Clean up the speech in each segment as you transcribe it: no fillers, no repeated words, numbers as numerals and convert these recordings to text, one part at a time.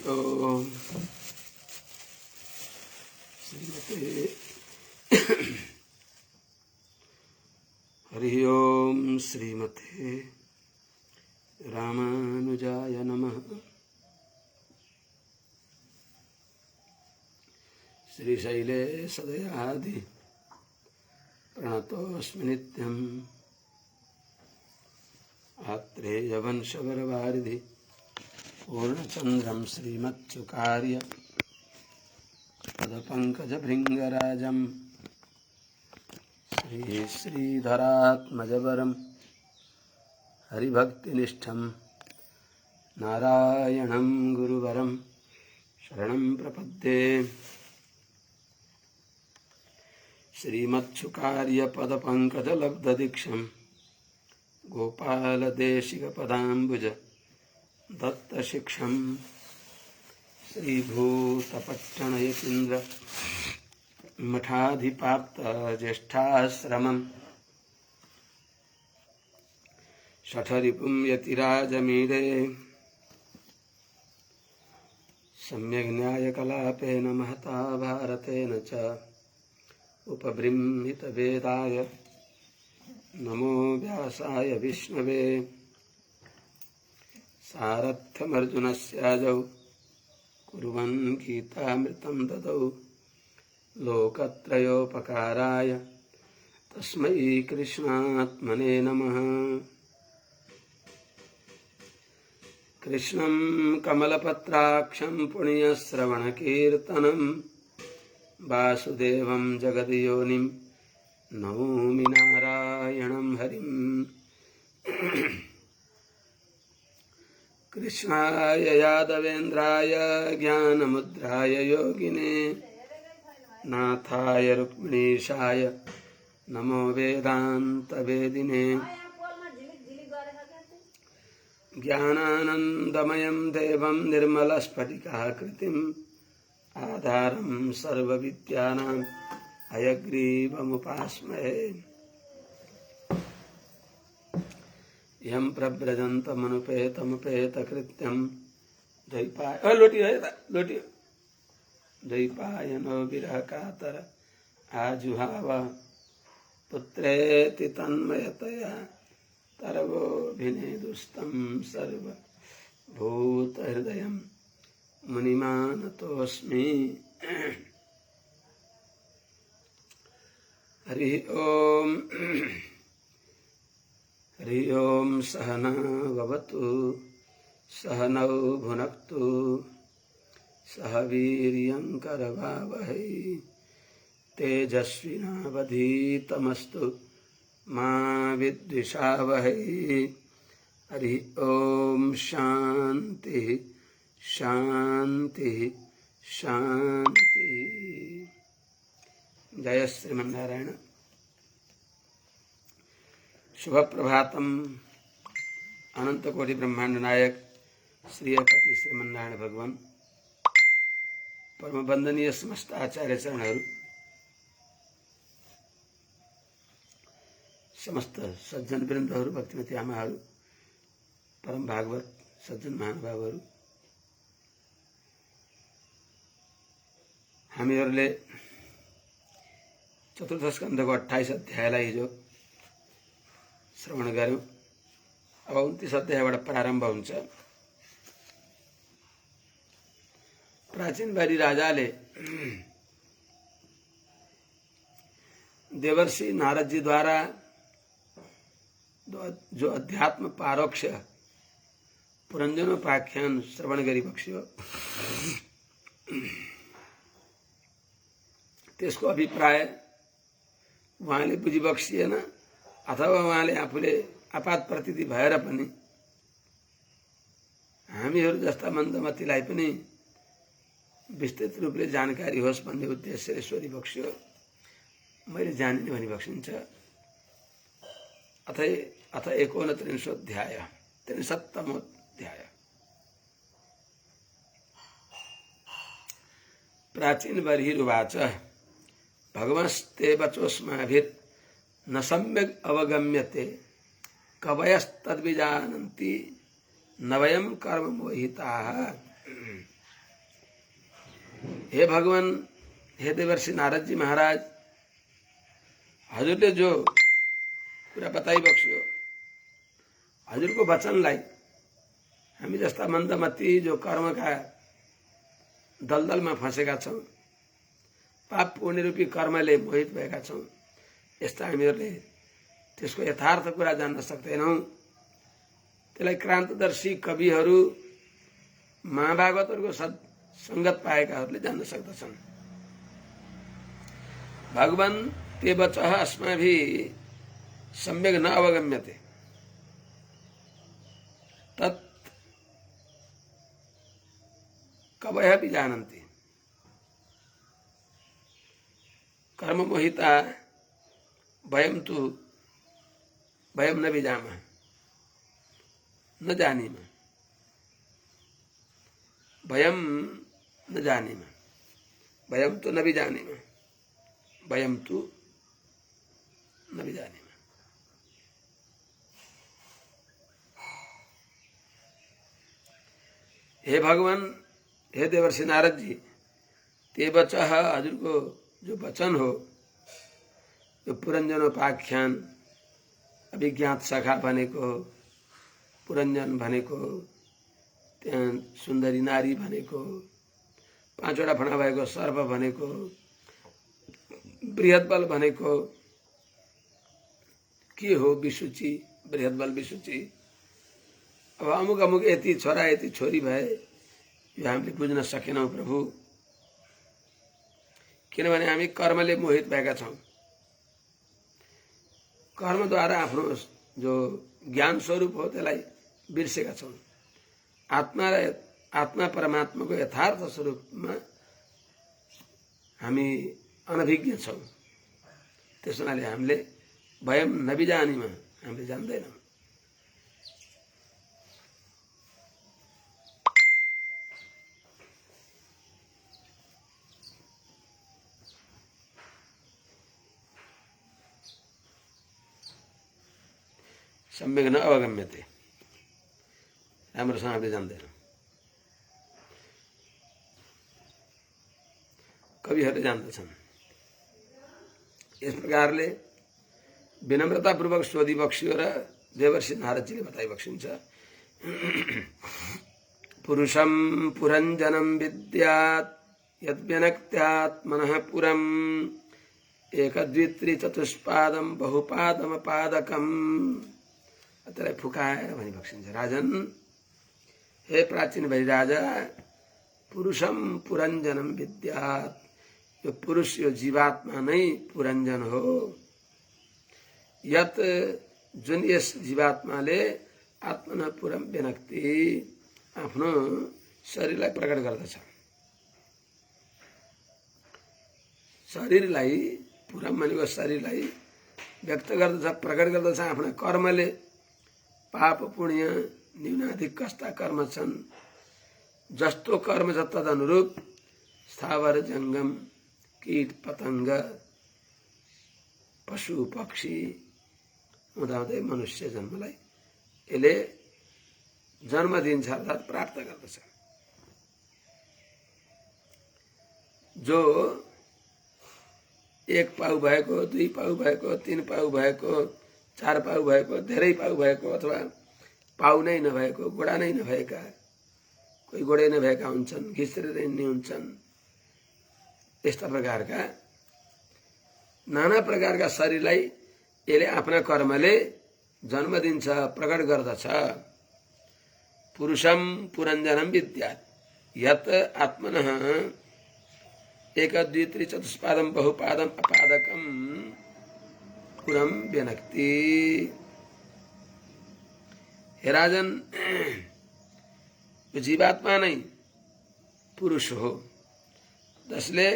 ओम श्रीमते हरि ओम श्रीमते रामानुजाय नमः। श्रीशैले सदयादि प्रणतोऽस्मि नित्यम्। आत्रेयवंशवरवारिधि पूर्णचन्द्रं श्रीमत्सुकार्य पदपङ्कजभृङ्गराजं श्रीधरात्मजवरं हरिभक्तिनिष्ठं नारायणं गुरुवरं शरणं प्रपद्ये। श्रीमत्सुकार्यपदपङ्कजलब्धदीक्षं गोपालदेशिकपदाम्बुज दत्तशिक्षं श्रीभूतपट्टणयतीन्द्र मठाधिपाप्तज्येष्ठाश्रमं शठरिपुं यतिराजमीरे सम्यग्न्यायकलापेन महता भारतेन च उपबृंहितवेदाय नमो व्यासाय विष्णवे। सारथ्यमर्जुनस्याजौ कुर्वन् गीतामृतं ददौ लोकत्रयोपकाराय तस्मै कृष्णात्मने नमः। कृष्णं कमलपत्राक्षं पुण्यश्रवणकीर्तनं वासुदेवं जगद्योनिं नौमि नारायणं हरिं। कृष्णाय यादवेन्द्राय ज्ञानमुद्राय योगिने नाथाय रुक्मिणीशाय नमो वेदान्तवेदिने। ज्ञानानन्दमयं देवं निर्मलस्फटिकाकृतिम् आधारं सर्वविद्यानां हयग्रीवमुपास्महे। यं प्रव्रजन्तमनुपेतमुपेतकृत्यं द्वैपायनो विरहकातर आजुहाव पुत्रेति तन्मयतया तरवोऽभिनेदुस्तं सर्वभूतहृदयं मुनिमानतोऽस्मि। हरि ओम सहना भवतु सहनौ भुनक्तु सह वीर्यं करवावहै तेजस्विनावधीतमस्तु मा विद्विषावहै। हरि ओम शांति शांति शांति। जय श्रीमन्नारायण। शुभ प्रभातम। अनंत कोटि ब्रह्मांड नायक श्रीपति श्रीमन्नारायण भगवान परम वंदनीय समस्त आचार्य चरणहरू, समस्त सज्जन वृन्दहरू, भक्तिमती आमाहरू, परम भागवत सज्जन महानुभावहरू, हामीहरूले चतुर्थ स्कन्धको 28 अध्यायलाई हिजो श्रवण गर्यौं। अब 29 अध्यायबाट प्रारम्भ हुन्छ। प्राचीनवादी राजाले देवर्षि नारद जी द्वारा जो अध्यात्म पारोक्ष पुरञ्जनोपाख्यान श्रवण गरिबक्स्यो, त्यसको अभिप्राय उहाँले बुझिबक्सिएन अथवा उहाँले आफूले आपात प्रतीति भएर पनि हामीहरू जस्ता मन्दमतीलाई पनि विस्तृत रूपले जानकारी होस् भन्ने उद्देश्यले सोधिबक्स्यो। मैले जानिने भनी बक्सिन्छ। अथ 39 अध्याय। प्राचीन बर्हिरुवाच भगवस्ते वचोस्माभिर् न सम्यक् अवगम्यते कवयस्तद्विजानन्ति न वयं कर्म मोहिताः। हे भगवान, हे देवर्षि नारद जी महाराज, हजुरले जो कुरा बताइबक्स्यो, हजुरको वचनलाई हामी जस्ता मन्दमती जो कर्मका दलदलमा फँसेका छौँ, पाप पुण्य रूपी कर्मले मोहित भएका छौँ, यस्ता हामीहरूले त्यसको यथार्थ कुरा जान्न सक्दैनौँ। त्यसलाई क्रान्तदर्शी कविहरू, महाभागवतहरूको सङ्गत पाएकाहरूले जान्न सक्दछन्। भगवान ते वचः अस्माभिः सम्यक् न अवगम्यते तत् कवयः अपि जानन्ति। कर्ममोहिता वयं न विजामः, न जानीमः, वयं न जानीमः, वयं तो न विजानीमः, वयं तो न विजानीमः। हे भगवान, हे देवर्षि नारद जी, ते वचः, हजुरको जो वचन हो, जो पुरञ्जनोपाख्यान, अभिज्ञात सखा भनेको, पुरञ्जन भनेको, त्यहाँ सुन्दरी नारी भनेको, पाँचवटा फणा भएको सर्प भनेको, बृहद्बल भनेको के हो? विसूची, बृहद्बल विसूची। अब अमुक अमुक यति छोरा यति छोरी भए, यो हामीले बुझ्न सकेनौँ प्रभु, किनभने हामी कर्मले मोहित भएका छौँ। कर्मद्वारा आफ्नो जो ज्ञान स्वरूप हो त्यसलाई बिर्सेका छौँ। आत्मा परमात्माको यथार्थ स्वरूपमा हामी अनभिज्ञ छौँ। त्यस हुनाले हामीले वयम नबिजानीमा, हामीले जान्दैनौँ। सम्यक न अवगम्यते, राम्रोसँग हामीले जान्दैनौँ। कविहरूले जान्दछन्। यस प्रकारले विनम्रतापूर्वक सोधिबक्स्यो र देवर्षि नारदजीले बताइबक्सिन्छ। पुरुषं पुरञ्जनं विद्यात् यद्व्यनक्त्यात्मनः पुरम् एकदद्वित्रिचतुष्पादं बहुपादमपादकम्। त्यसलाई फुकाएर भनिबक्सिन्छ। राजन, हे प्राचीन भई राजा, पुरुषम पुरञ्जनम विद्यात्, यो पुरुष, यो जीवात्मा नै पुरञ्जन हो। यत, जुन यस जीवात्माले आत्मना पुरम व्यनक्ति, आफ्नो शरीरलाई प्रकट गर्दछ। शरीरलाई, पुरम भनेको शरीरलाई व्यक्त गर्दछ, प्रकट गर्दछ आफ्ना कर्मले। पाप पुण्य न्यूनाधिक कस्ता कर्म छन्, जस्तो कर्म छ तदनुरूप स्थावर जङ्गम, कीट पतङ्ग, पशु पक्षी हुँदाहुँदै मनुष्य जन्मलाई यसले जन्म दिन्छ, अर्थात् प्राप्त गर्दछ। जो एक पाउ भएको, दुई पाउ भएको, तीन पाउ भएको, चार पाउ भएको, धेरै पाउ भएको, अथवा पाउ नै नभएको, गोडा नै नभएका, कोही गोडै नभएका हुन्छन्, घिच्रेर हिँड्ने हुन्छन्। यस्ता प्रकारका नाना प्रकारका शरीरलाई यसले आफ्ना कर्मले जन्म दिन्छ, प्रकट गर्दछ। पुरुषम पुरञ्जनम विद्यात् यत आत्मनः एकदद्वित्रिचतुष्पादं बहुपादम अपादकम पुरम व्यनक्ति। हे राजन, यो जीवात्मा नै पुरुष हो, जसले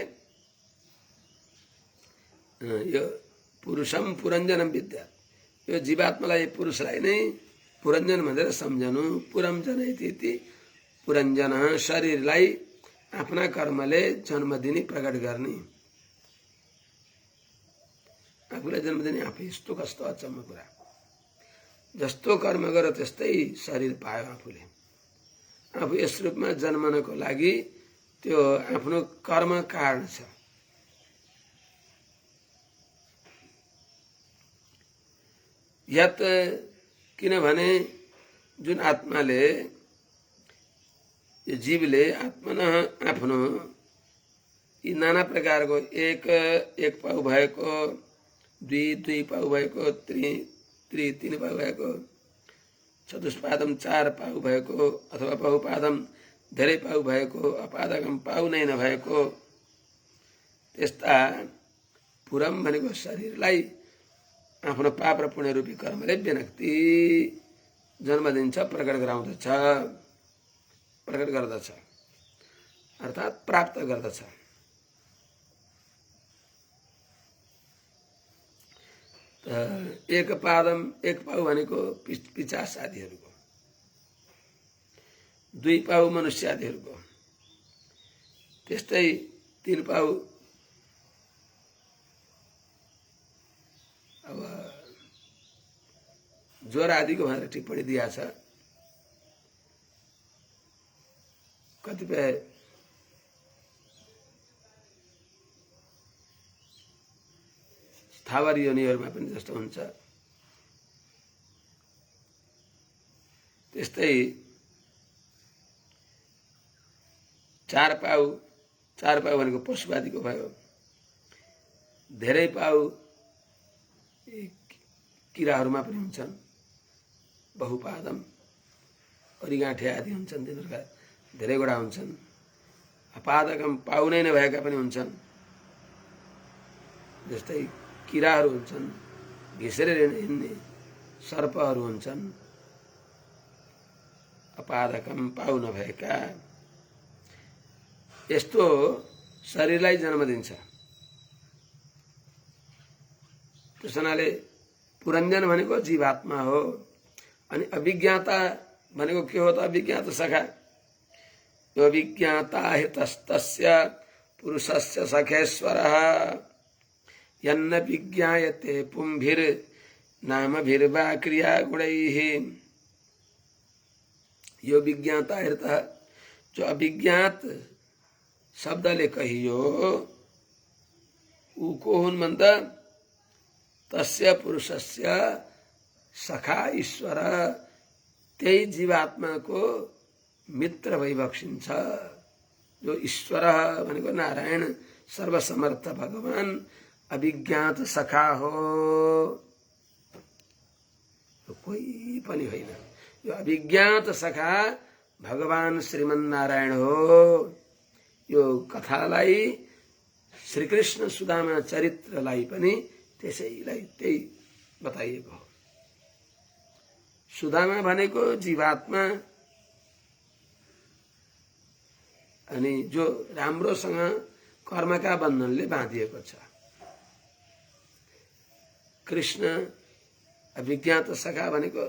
यो पुरुषम पुरञ्जनम विद्यात्, यो जीवात्मालाई, पुरुषलाई नै पुरञ्जन भनेर सम्झनु। पुरम जनयति, पुरञ्जन शरीरलाई आफ्ना कर्मले जन्म दिने, प्रकट गर्ने। आफूलाई जन्म दिने आफै, यस्तो कस्तो अचम्म कुरा। जस्तो कर्म गर त्यस्तै शरीर पायो आफूले। आफू यस रूपमा जन्मनको लागि त्यो आफ्नो कर्म कारण छ। यत किनभने जुन आत्माले यो जीवले आत्मन आफ्नो यी नाना प्रकारको एक पाउ भएको, दुई पाउ भएको, तीन पाउ भएको, चतुष्पादम 4 पाउ भएको, अथवा बहुपादम धेरै पाउ भएको, अपादकम पाउ नै नभएको त्यस्ता पुरम भनेको शरीरलाई आफ्नो पाप र पुण्य रूपी कर्मले व्यनक्ति जन्म दिन्छ, प्रकट गराउँदछ, प्रकट गर्दछ अर्थात् प्राप्त गर्दछ। एक पाउ भनेको पिचास आदिहरूको, 2 पाउ मनुष्य आदिहरूको, त्यस्तै 3 पाउ अब ज्वर आदिको भनेर टिप्पणी दिया छ। कतिपय स्थावर योनिहरूमा पनि जस्तो हुन्छ। त्यस्तै 4 पाउ भनेको पशुवादीको भयो, धेरै पाउ किराहरूमा पनि हुन्छन्, बहुपादम अरिगाँठे आदि हुन्छन्, तिनीहरूका धेरैवटा हुन्छन्। अपादकम पाउ नै नभएका पनि हुन्छन्, जस्तै किराहरू हुन्छन्, घिसेर हिँड्ने सर्पहरू हुन्छन्, अपादकम पाउ नभएका। यस्तो शरीरलाई जन्म दिन्छ। त्यस हुनाले पुरञ्जन भनेको जीवात्मा हो। अनि अभिज्ञाता भनेको के हो त? अभिज्ञात सखा। यो अभिज्ञाता हितस्तस्य पुरुषस्य सखेश्वरः यन्न विज्ञायते पुंभिर नामभिर्वा क्रिया गुणैः। यो विज्ञाता हितः, जो अभिज्ञात शब्दले कहियो ऊ को हुन् भन्दा तस्य पुरुषस्य सखा ईश्वर, त्यही जीवात्माको मित्र भइबक्सिन्छ। जो ईश्वर भनेको नारायण सर्वसमर्थ भगवान अभिज्ञात सखा हो, कोही पनि होइन। यो अभिज्ञात सखा भगवान श्रीमन्नारायण हो। यो कथालाई श्रीकृष्ण सुदामा चरित्रलाई पनि त्यसैलाई त्यही बताइएको हो। सुदामा भनेको जीवात्मा, अनि जो राम्रोसँग कर्मका बन्धनले बाँधिएको छ। कृष्ण अभिज्ञात सखा भनेको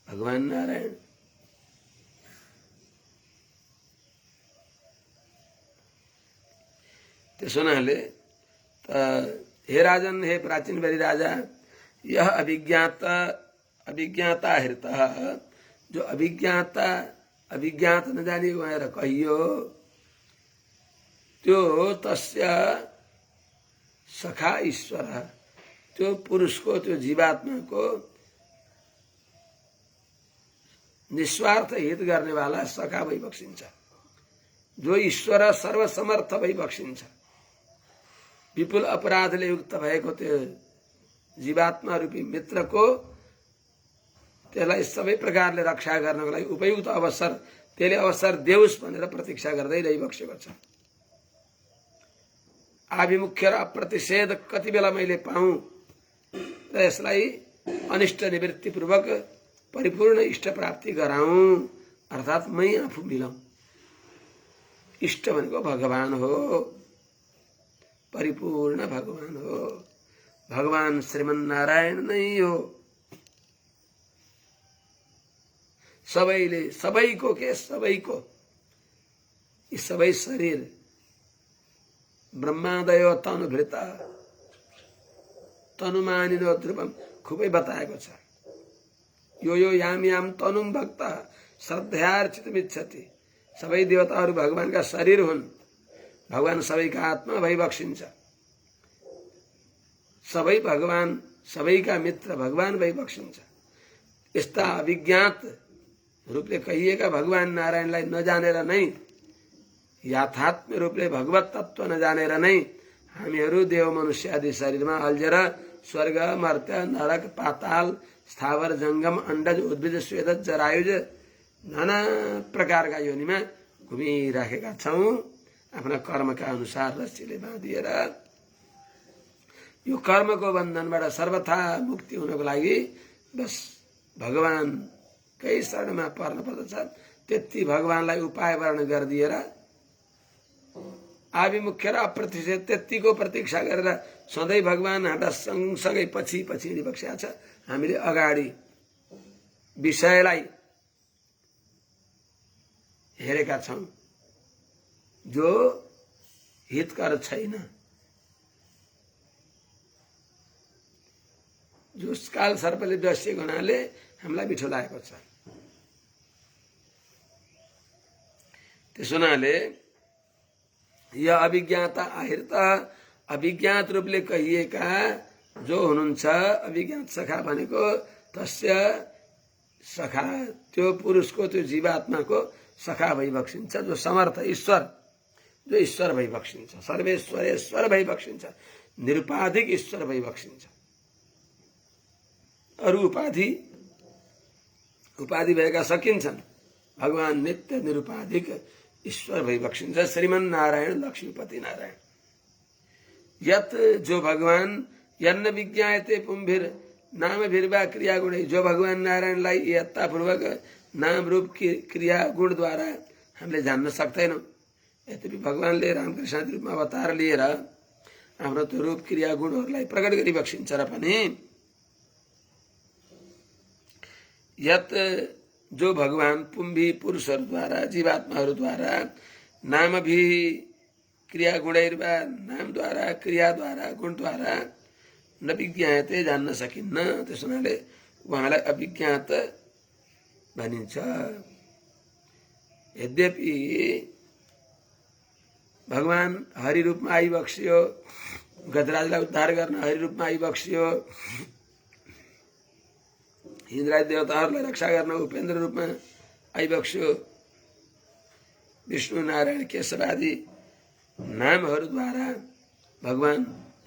भगवान नारायण। त्यसो हुनाले हे राजन, हे प्राचीन बलि राजा, यह अभिज्ञाता हृतः, जो अभिज्ञात नजानिएको भनेर कहियो, त्यो तस्य सखा ईश्वर, त्यो पुरुषको, त्यो जीवात्माको निस्वार्थ हित गर्नेवाला सखा भइबक्सिन्छ। जो ईश्वर सर्वसमर्थ भइबक्सिन्छ। विपुल अपराधले युक्त भएको त्यो जीवात्मा रूपी मित्रको त्यसलाई सबै प्रकारले रक्षा गर्नको लागि उपयुक्त अवसर, त्यसले अवसर देउस् भनेर प्रतीक्षा गर्दै रहिबक्सेको छ। आभिमुख्य र अप्रतिषेध कति बेला मैले पाऊँ र यसलाई अनिष्ट निवृत्तिपूर्वक परिपूर्ण इष्ट प्राप्ति गराऊँ, अर्थात् मै आफू मिलाऊँ। इष्ट भनेको भगवान हो, परिपूर्ण भगवान हो। भगवान श्रीमन्नारायण नै हो। सबैले, सबैको के, सबैको यी सबै शरीर ब्रह्मादयो तनुभृता तनुमानिनो ध्रुवम खुबै बताएको छ। यो याम याम तनुम भक्त श्रद्धार्चितमिच्छति। सबै देवताहरू भगवानका शरीर हुन्। भगवान सबैका आत्मा भई बक्सिन्छ, सबै भगवान सबैका मित्र भगवान भई बक्सिन्छ। यस्ता अभिज्ञात रूपले कहिएका भगवान नारायणलाई नजानेर नै, यथात्म रूपले भगवत तत्व नजानेर नै हामीहरू देव मनुष्य आदि शरीरमा अल्झेर स्वर्ग, मर्त्य, नरक, पाताल, स्थावर, जङ्गम, अण्डज, उद्भिज, स्वेदज, जरायुज नाना प्रकारका योनिमा घुमिराखेका छौँ। आफ्ना कर्मका अनुसार रस्सीले बाँधिएर यो कर्मको बन्धनबाट सर्वथा मुक्ति हुनको लागि बस भगवानकै शरणमा पर्न पर्दछ। त्यति भगवानलाई उपाय वर्ण गरिदिएर आभिमुख्य र अप्रत्यक्ष त्यतिको प्रतीक्षा गरेर सधैँ भगवान हाम्रा सँगसँगै पछि पछि हिँडिबसेका छ। हामीले अगाडि विषयलाई हेरेका छौँ जो हितकर छैन, जो काल सर्पले डसिएको हुनाले हामीलाई मिठो लागेको छ। त्यसो हुनाले यो अभिज्ञाता आखिर त अभिज्ञात रूपले कहिएका जो हुनुहुन्छ, अभिज्ञात सखा भनेको तस्य सखा, त्यो पुरुषको त्यो जीवात्माको सखा भई बक्सिन्छ, जो समर्थ ईश्वर, जो ईश्वर भई बक्सिन्छ, सर्वेश्वरेश्वर भई बक्सिन्छ, निरुपाधिक ईश्वर भई बक्सिन्छ। अरू उपाधि भएका सकिन्छन्, भगवान नित्य निरुपाधिक ईश्वर भई बक्सिन्छ। श्रीमन नारायण लक्ष्मीपति नारायण यत जो भगवान यन्न विज्ञायते पुंभिर नाम भिर्वा क्रिया गुण, जो भगवान नारायणलाई यत्तापूर्वक नाम रूप क्रिया गुणद्वारा हामीले जान्न सक्दैनौँ। यद्यपि भगवानले रामकृष्ण रूपमा अवतार लिएर हाम्रो त्यो रूप क्रिया गुणहरूलाई प्रकट गरी बक्सिन्छ र पनि यत जो भगवान पुंभी पुरुषहरूद्वारा जीवात्माहरूद्वारा नामभि क्रिया गुणैर्वा, नामद्वारा क्रियाद्वारा गुणद्वारा न विज्ञायते जान्न सकिन्न। त्यस हुनाले उहाँलाई अभिज्ञात भनिन्छ। यद्यपि भगवान हरि रूपमा आइबक्सियो, गजराजलाई उद्धार गर्न हरि रूपमा आइबक्सियो, इन्द्रादि देवताहरूलाई रक्षा गर्न उपेन्द्र रूपमा आइबक्स्यो, विष्णु नारायण केशव आदि नामहरूद्वारा भगवान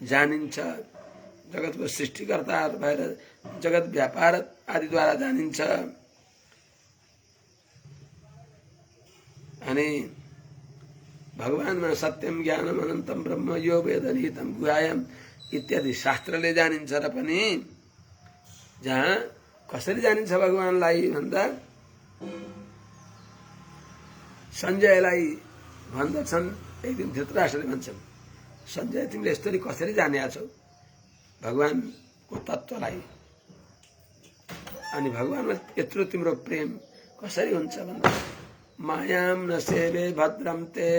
जानिन्छ, जगतको सृष्टिकर्ताहरू भएर जगत व्यापार आदिद्वारा जानिन्छ। अनि भगवानमा सत्यम ज्ञानम अनन्तम ब्रह्म यो वेद निहितम गुहायम इत्यादि शास्त्रले जानिन्छ र पनि जहाँ कसरी जानिन्छ भगवानलाई भन्दा सञ्जयलाई भन्दछन्। एक दिन धृतराष्ट्रले भन्छन्, सञ्जय तिमीले यसरी कसरी जानेका छौ भगवानको तत्त्वलाई, अनि भगवानमा यत्रो तिम्रो प्रेम कसरी हुन्छ भन्दा मायाम न सेवे भद्रम ते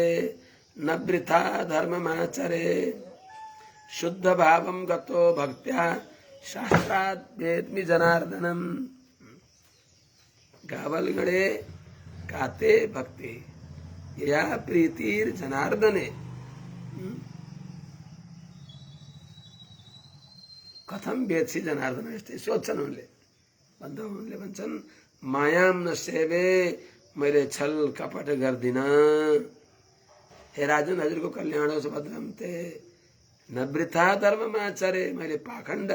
न वृथा धर्ममाचरे शुद्ध भावम गतो भक्त्या शास्त्रात् वेद्मि जनार्दनम। गावलगड़े काते भक्ति या प्रीतिर जनार्दने। कथम वेदसी जनार्दन, यस्तै सोध्छन् उनले। भन्दा उनले भन्छन् मायाम न सेवे, मैले छल कपट गर्दिन। हे राजन, हजुरको कल्याण होस् भद्रम ते न वृथा धर्ममाचरे, मैले पाखण्ड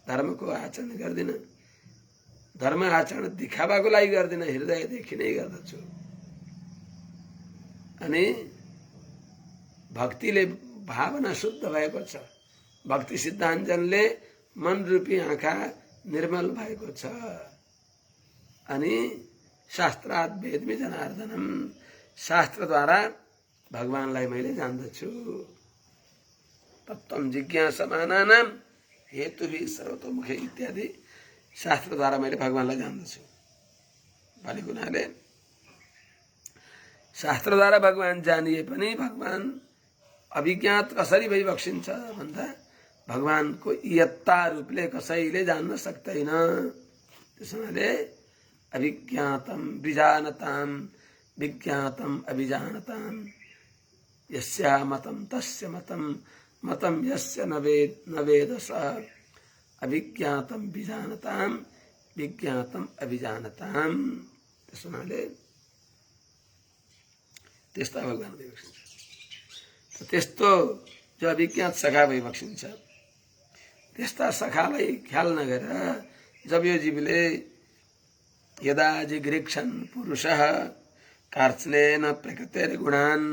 धर्मको आचरण गर्दिन, धर्म आचरण दिखावाको लागि गर्दिन, हृदयदेखि नै गर्दछु। अनि भक्तिले भावना शुद्ध भएको छ, भक्ति सिद्धान्तले मन रूपी आँखा निर्मल भएको छ। अनि शास्त्रात् वेद्मि जनार्दनम, शास्त्रद्वारा भगवानलाई मैले जान्दछु। तत्त्वं जिज्ञासमानानां हेतुभिः सर्वतोमुखे इत्यादि शास्त्रद्वारा मैले भगवानलाई जान्दछु भनेको हुनाले शास्त्रद्वारा भगवान जानिए पनि भगवान अभिज्ञात कसरी भई बक्सिन्छ भन्दा भगवानको यत्ता रूपले कसैले जान्न सक्दैन। त्यसैले अभिज्ञातम विजानताम विज्ञातम अभिजानताम यस्या मतम तस्य मतम मतम यस्य न वेद स अभिज्ञातम विजानताम विज्ञातम अभिजानताम। त्यसोनाले त्यस्ता भगवान भइबक्सिन्छ। त्यस्तो जो अभिज्ञात सखा भइबक्सिन्छ त्यस्ता सखालाई ख्याल नगरेर जब यो जीवले यदा जिगृक्षन् पुरुषः कार्त्स्नेन प्रकृतिर्गुणान्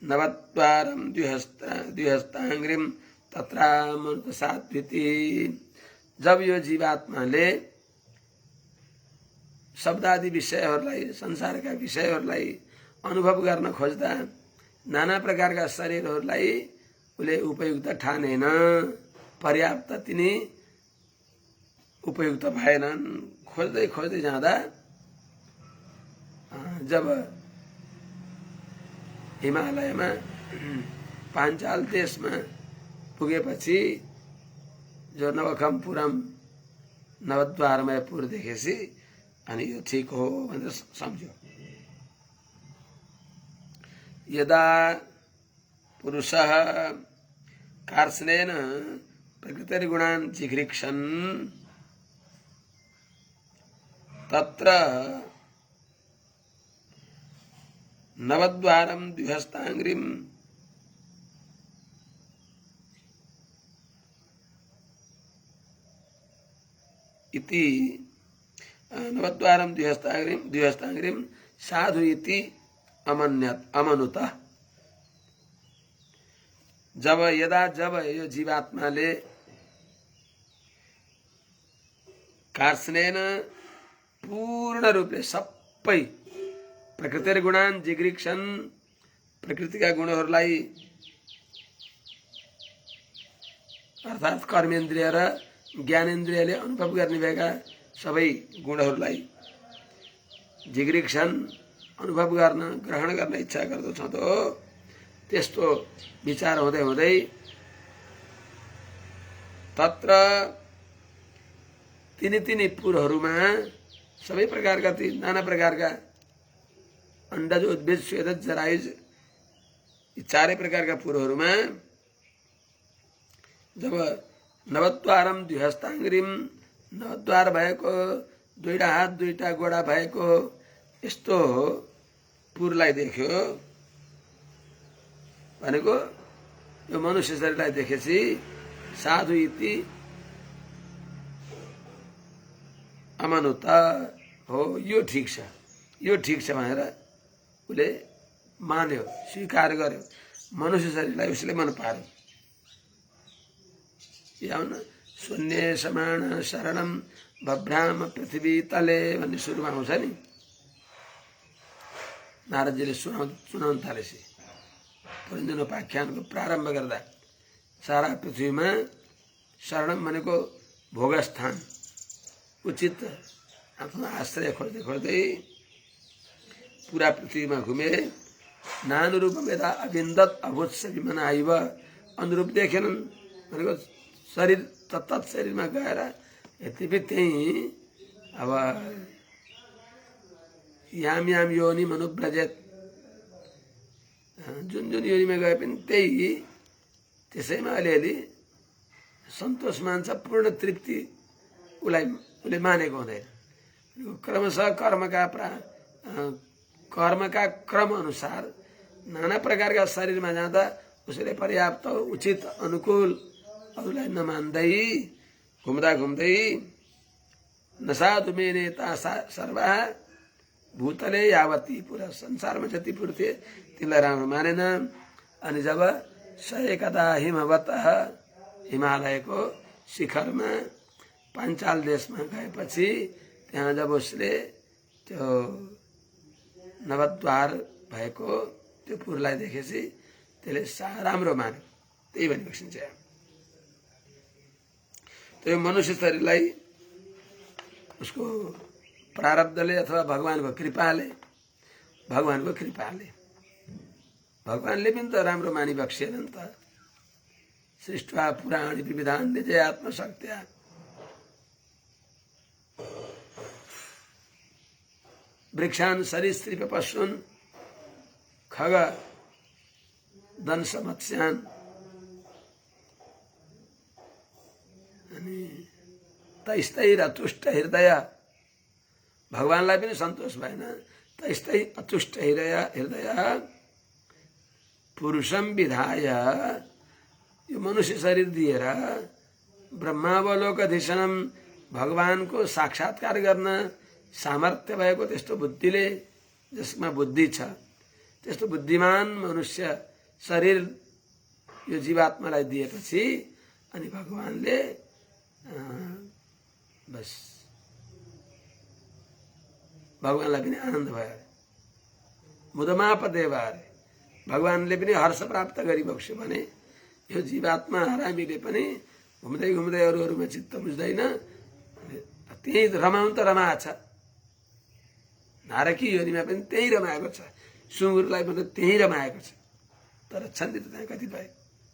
नवद्वारं द्विहस्ताङ्घ्रिं तत्रामृतसाद्विति। जब यो जीवात्माले शब्दादि विषयहरूलाई संसारका विषयहरूलाई अनुभव गर्न खोज्दा नाना प्रकारका शरीरहरूलाई उसले उपयुक्त ठानेन, पर्याप्त तिनी उपयुक्त भएनन्। खोज्दै खोज्दै जाँदा जब हिमालयमा पाञ्चाल देशमा पुगेपछि जो नवखम्पुरम नवद्वारमय पुर देखेपछि अनि यो ठिक हो भनेर सम्झ्यो। यदा पुरुषः कार्त्स्नेन प्रकृतिर्गुणान् जिघृक्षन् तत्र नवद्वारं द्विहस्ताङ्घ्रिं इति नवद्वारं द्विहस्ताङ्घ्रिं साधु इति अमनुत। जब यो जीवात्माले कार्त्स्नेन पूर्ण रूपले सबै प्रकृतिर गुणान् जिगृक्षन् प्रकृतिका गुणहरूलाई अर्थात् कर्मेन्द्रिय र ज्ञानेन्द्रियले अनुभव गर्ने भएका सबै गुणहरूलाई जिगृक्षन् अनुभव गर्न ग्रहण गर्न इच्छा गर्दछ त त्यस्तो विचार हुँदै हुँदै तत्र तिनी पुरहरूमा सबै प्रकारका नाना प्रकारका अंडज उद्भिद स्वेदज जरायुज यी चारै प्रकारका पुरहरूमा जब नवद्वारम द्विहस्ताङ्घ्रिम नवद्वार भएको दुईटा हात दुईटा गोडा भएको यस्तो पुरलाई देख्यो भनेको यो मनुष्य शरीरलाई देखेपछि साधु इति अमनुत हो, यो ठिक छ भनेर उसले मान्यो, स्वीकार गर्यो। मनुष्य शरीरलाई उसले मन पार्यो। याउन शून्य समान शरणम भभ्राम पृथ्वी तले भन्ने सुरुमा आउँछ नि, नारदजीले सुनाउन थालेपछि पुरञ्जन उपाख्यानको प्रारम्भ गर्दा सारा पृथ्वीमा शरणम भनेको भोगस्थान उचित आफ्नो आश्रय खोज्दै खोज्दै पूरा पृथ्वीमा घुमे। नानुरूपम यदा अविन्दत अभूत्स विमनाइव, अनुरूप देखेनन् भनेको शरीर तत्त शरीरमा गएर यति त्यही अब याम योनि मनुव्रजेत, जुन योनिमा गए पनि त्यही त्यसैमा अलिअलि सन्तोष मान्छ, पूर्ण तृप्ति उसले मानेको हुँदैन। क्रमशः कर्मका क्रम अनुसार नाना प्रकारका शरीरमा जाँदा उसले पर्याप्त उचित अनुकूल अरूलाई नमान्दै घुम्दा घुम्दै नसाधु मेने तासा सर्वा भूतले यावती, पुरा संसारमा जति पुर थिए तिनलाई राम्रो मानेन। अनि जब स एकदा हिमवत हिमालयको शिखरमा पाञ्चाल देशमा गएपछि त्यहाँ जब उसले त्यो नवद्वार भएको त्यो पुरलाई देखेपछि त्यसले राम्रो मान्यो। त्यही भनेपछि चाहिँ त्यो मनुष्य शरीरलाई उसको प्रारब्धले अथवा भगवानको कृपाले भगवानले पनि त राम्रो मानि बक्सिएन नि त। सृष्टवा पुराणी विविधान निजय आत्मशक्त्या, वृक्षान सरीसृप पशून् खग दंश मत्स्यान अनि तैस्तै अतुष्ट हृदय भगवानलाई पनि सन्तोष भएन। तैस्तै अतुष्ट हृदय पुरुषम विधाय यो मनुष्य शरीर दिएर ब्रह्मावलोकधीशनम भगवानको साक्षात्कार गर्न सामर्थ्य भएको त्यस्तो बुद्धिले, जसमा बुद्धि छ, त्यस्तो बुद्धिमान मनुष्य शरीर यो जीवात्मालाई दिएपछि अनि भगवानले बस भगवानलाई पनि आनन्द भयो। मुदमापदेव अरे भगवानले पनि हर्ष प्राप्त गरिबक्स्यो भने यो जीवात्मा हरामीले पनि घुम्दै घुम्दै अरूमा चित्त बुझ्दैन, त्यही रमाउनु त रमाएको छ। नारकी योनिमा पनि त्यही रमाएको छ, सुँगुरलाई पनि त्यही रमाएको छ। तर छन् नि त त्यहाँ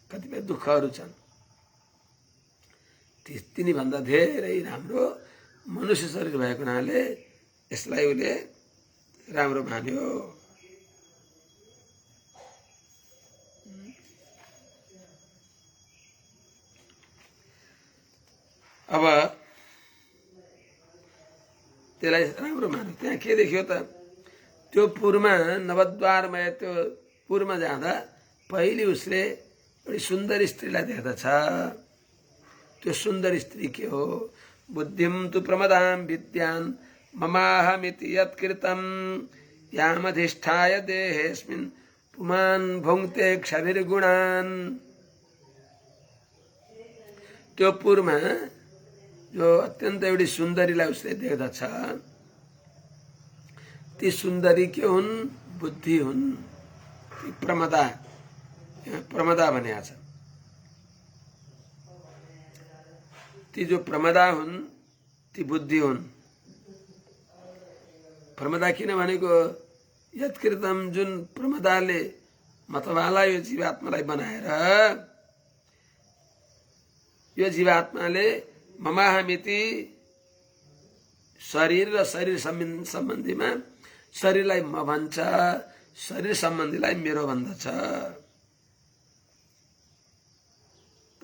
कतिपय दुःखहरू छन्। तिनीभन्दा धेरै राम्रो मनुष्य शरीर भएको हुनाले यसलाई उसले राम्रो मान्यो। अब त्यसलाई राम्रो मान्यो। त्यहाँ के देख्यो त, त्यो पुरमा नवद्वारमय त्यो पुरमा जाँदा पहिले उसले एउटा सुन्दर स्त्रीलाई देख्दछ। त्यो सुन्दर स्त्री के हो? बुद्धिम तु प्रमदाम विद्यान ममाहमिति यत्कृतं यामधिष्ठाय देहेस्मिन् पुमान भुङ्क्ते क्षभिर्गुणान्। त्यो पुरमा जो अत्यन्त एउटी सुन्दरीलाई उसले देख्दछ, ती सुन्दरी के हुन्? बुद्धि हुन्। ती प्रमदा, प्रमदा भनेको छ। ती जो प्रमदा हुन् ती बुद्धि हुन्। प्रमदा किन भनेको? यत्कृतम, जुन प्रमदाले मतवाला यो जीवात्मालाई बनाएर, यो जीवात्माले ममाहमिति शरीर र शरीर सम्बन्धीमा शरीरलाई म भन्छ, शरीर सम्बन्धीलाई मेरो भन्दछ। त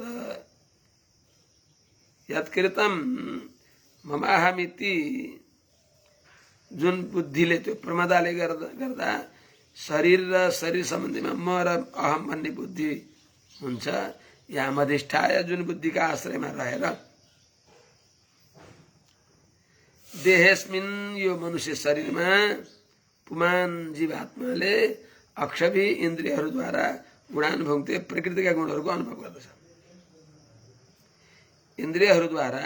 यत्कृतम ममाहमिति, जुन बुद्धिले त्यो प्रमदाले गर्दा शरीर र शरीर सम्बन्धीमा म र अहम भन्ने बुद्धि हुन्छ। यहाँ मधिष्ठाय, जुन बुद्धिका आश्रयमा रहेर देहेस्मिन्, यो मनुष्य शरीरमा पुमान जीवात्माले अक्षभी इन्द्रियहरूद्वारा गुणान भुङ्क्ते, प्रकृतिका गुणहरूको अनुभव गर्दछ। इन्द्रियहरूद्वारा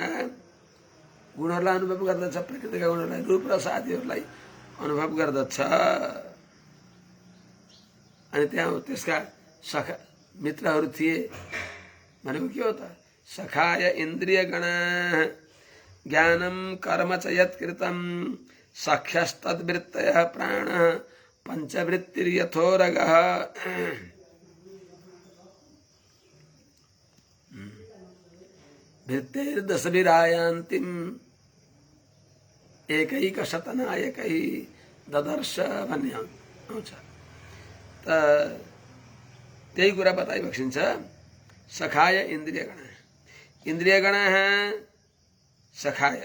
गुणहरूलाई अनुभव गर्दछ, प्रकृतिका गुणहरूलाई, रूप र आदिहरूलाई अनुभव गर्दछ। अनि त्यहाँ त्यसका सखा मित्रहरू थिए भनेको के हो त? सखाय इन्द्रियगणा ज्ञानम कर्म च यत्कृतं सख्यस्तद्वृत्तयः प्राणः पञ्चवृत्तिर्यथोरगः। वृत्तिर्दशभिरायान्तिम् एकैकशतनायकै ददर्श भन्ने आउँछ। त त्यही कुरा बताइबक्सिन्छ। सखाय इन्द्रियगण, इन्द्रियगण सखाय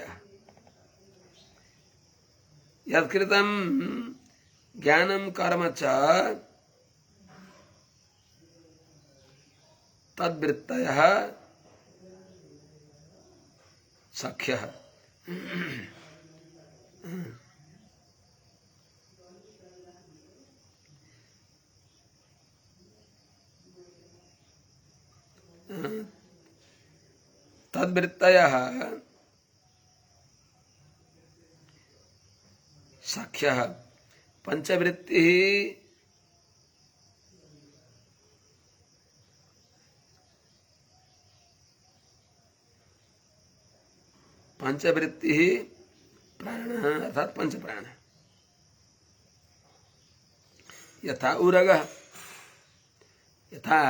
यत्कृतं ज्ञानम कर्म च तद्वृत्तयः सख्यः। तद्वृत्तयः सख्यः पंचवृत्तिः पंचवृत्तिः प्राण अर्थात पंच प्राण। यथा उरगः, यथा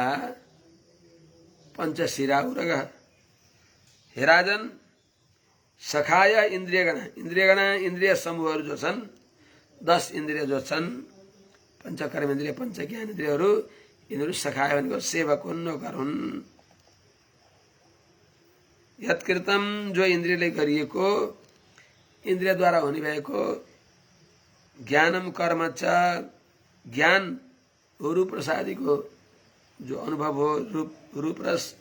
पंचशिरा उरगः। हे राजन, सखाय इन्द्रियगण, इन्द्रियगण इन्द्रिय समूहहरू जो छन्, 10 इन्द्रिय जो छन्, पंचकर्म इन्द्रिय, पंच ज्ञान इन्द्रियहरू, यिनीहरू सखाय भनेको सेवक हुन्, नोकर हुन्। यत्कृतम जो इन्द्रियले गरिएको, इन्द्रियद्वारा हुने भएको ज्ञानम कर्म च, ज्ञान रूप रस आदिको जो अनुभव हो, रूप रस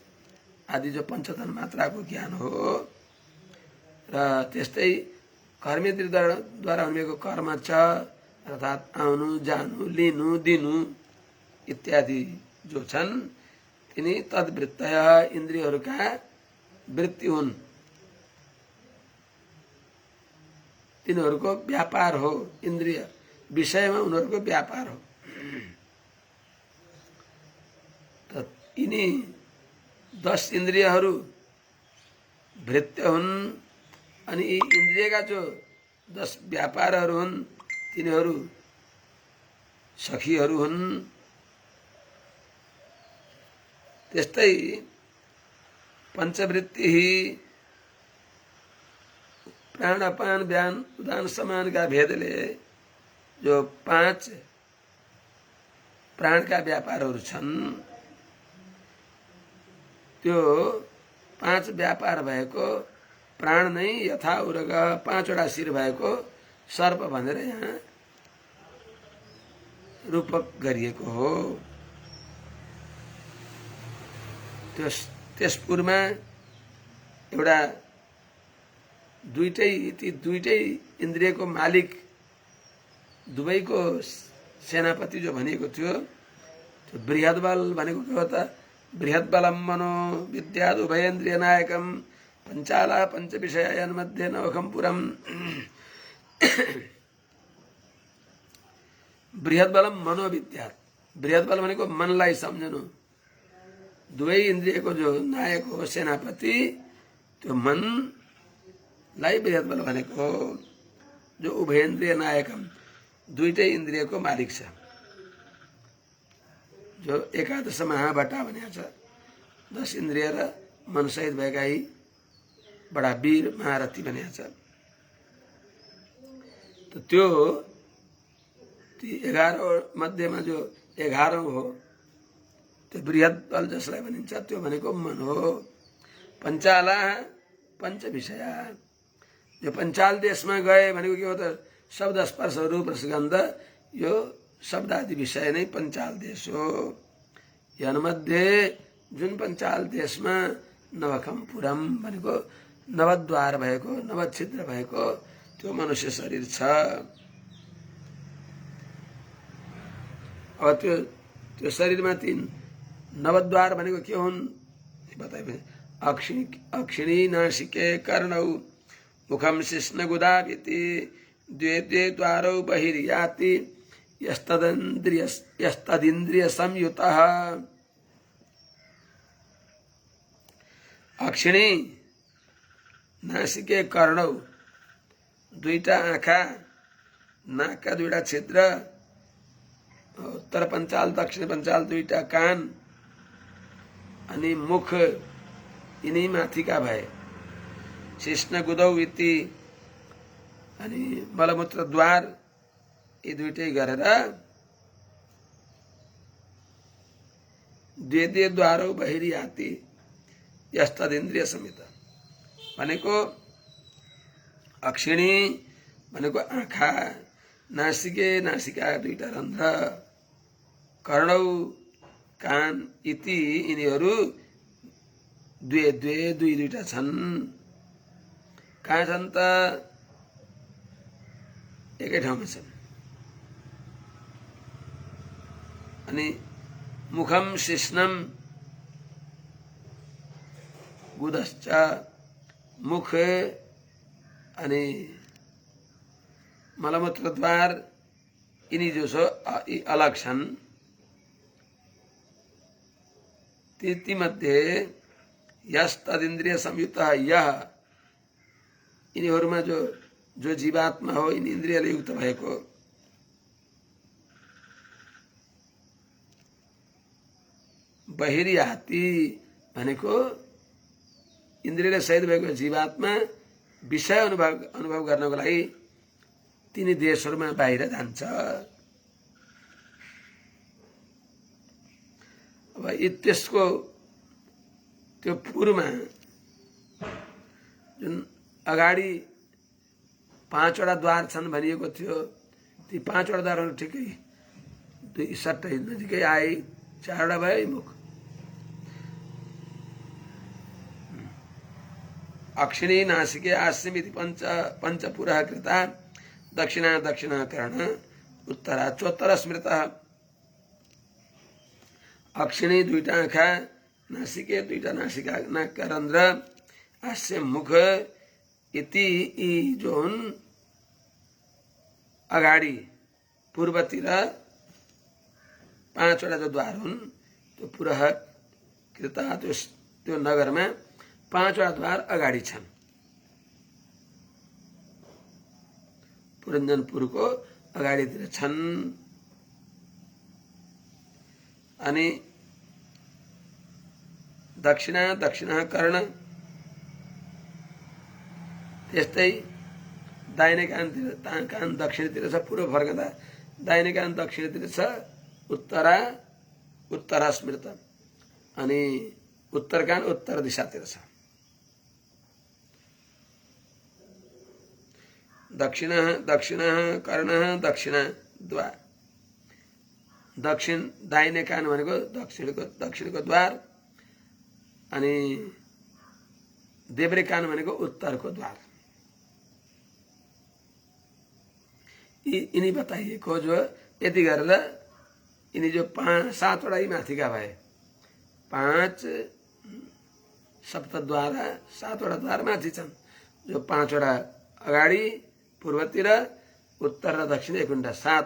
आदि जो पञ्चतन मात्राको ज्ञान हो, र त्यस्तै कर्मेन्द्रियद्वारा हुने भएको कर्म च अर्थात् आउनु जानु लिनु दिनु इत्यादि जो छन् तिनी तद्वृत्तय इन्द्रियहरूका वृत्ति हुन्, तिनीहरूको व्यापार हो। इन्द्रिय विषयमा उनीहरूको व्यापार हो। त यिनी 10 इन्द्रियहरू वृत्ति हुन्, अनि यी इन्द्रियका जो 10 व्यापारहरू हुन् तिनीहरू सखीहरू हुन्। त्यस्तै पञ्चवृत्ति प्राण अपान व्यान उदान समानका भेदले जो 5 प्राणका व्यापारहरू छन्, त्यो 5 व्यापार भएको प्राण नै यथा उर्ग 5वटा शिर भएको सर्प भनेर यहाँ रूपक गरिएको हो। त्यस पूर्वमा एउटा ती दुईटै इन्द्रियको मालिक दुवैको सेनापति जो भनिएको थियो, त्यो बृहद्बल भनेको के हो त? बृहद्बलम मनो विद्याद उभयेन्द्रिय नायकम पञ्चाला पञ्च विषयान मध्ये नवखम पुरम। बृहद्बलम मनोविद्यात, बृहद्बल भनेको मनलाई सम्झनु। दुवै इन्द्रियको जो नायक हो, सेनापति, त्यो मनलाई बृहद्बल भनेको हो। जो उभयेन्द्रिय नायकम, दुईटै इन्द्रियको मालिक छ। जो 11 महाबटा भनेको छ, 10 इन्द्रिय र मनसहित भएका यी बडा वीर महारथी भनेको छ। त त्यो ती 11 मध्येमा जो 11औं हो, त्यो बृहद्बल जसलाई भनिन्छ, त्यो भनेको मन हो। पञ्चाला पञ्च विषया, जो पञ्चाल देशमा गए भनेको के हो त? शब्द स्पर्श रूप रसगन्ध, यो शब्द आदि विषय नै पञ्चाल देश हो। यनमध्ये जुन पञ्चाल देशमा नवखम पुरम भनेको नवद्वार भएको, नवछिद्र भएको त्यो मनुष्य शरीर छ। अब त्यो शरीरमा 3 नवद्वार भनेको के हुन् बताए? अक्षिणी नासिके कर्णौ मुखम शिश्न गुदाविति द्वे द्वारौ बहिर्याति यस्तदिन्द्रिय संयुतः। अक्षिणी नासिके कर्णौ, दुईटा आँखा, नाकका 2वटा छिद्र, उत्तर पञ्चाल दक्षिण पञ्चाल 2टा कान, अनि मुख यिनी माथिका भए। शिश्न गुदौ इति, अनि मलमूत्र द्वार, यी 2टै गरेर द्वे द्वारौ बहिर्याति यस्तदिन्द्रिय संयुत भनेको अक्षिणी भनेको आँखा, नासिके नासिका 2टा रन्ध्र, कर्णौ कान, इति यिनीहरू दुईटा छन्। कहाँ छन् त? एकै ठाउँमा छन्। अनि मुखम शिश्नम गुदश्च, मुख अनि मलमूत्रद्वार यिनी जो छ यी अलग छन्। ती मध्ये यस्तदिन्द्रिय संयुक्त यह, यिनीहरूमा जो जीवात्मा हो, यिनी इन्द्रियले युक्त भएको, बहिर्याति भनेको इन्द्रियले सहित भएको जीवात्मा विषय अनुभव गर्नको लागि तिनी देशहरूमा बाहिर जान्छ। अब त्यसको त्यो पूर्वमा जुन अगाडि 5 वटा द्वार छन् भनिएको थियो, ती 5 वटा द्वारहरू ठिकै 2 सट्टै नजिकै आए, 4 वटा भयो मुख। अक्षिणी नासिके आश्रमिति पंचपुरः कृता दक्षिणा दक्षिणा कर्ण उत्तरा चोत्तर स्मृत। अक्षिणी 2टा आँखा, नासिके 2टा नासिका नाक का रन्ध्र, हास्य मुख इति यी जो हुन् अगाडि पूर्वतिर 5 वटा जो द्वार हुन् त्यो पुरः कृता त्यो नगरमा 5 वटा द्वार अगाडि छन्। पुरञ्जनपुरको अगाडितिर छन्। अनि दक्षिणा दक्षिणा कर्ण, त्यस्तै दाहिने कान दक्षिणतिर छ, पूर्व फर्कँदा दाहिने कान दक्षिणतिर छ। उत्तरा उत्तरा स्मृत, अनि उत्तर कान उत्तर दिशातिर छ। दक्षिण दक्षिण कर्ण दक्षिण द्वार, दक्षिण दाहिने कान भनेको दक्षिणको द्वार, अनि देब्रे कान भनेको उत्तरको द्वार। यिनी बताइएको जो यति गरेर यिनी जो 7 वटा माथिका भए, 5 सप्तद्वार 7 वटा द्वार माथि छन्, जो 5 वटा अगाडि पूर्वतिर, उत्तर र दक्षिण 1 गुण्टा 7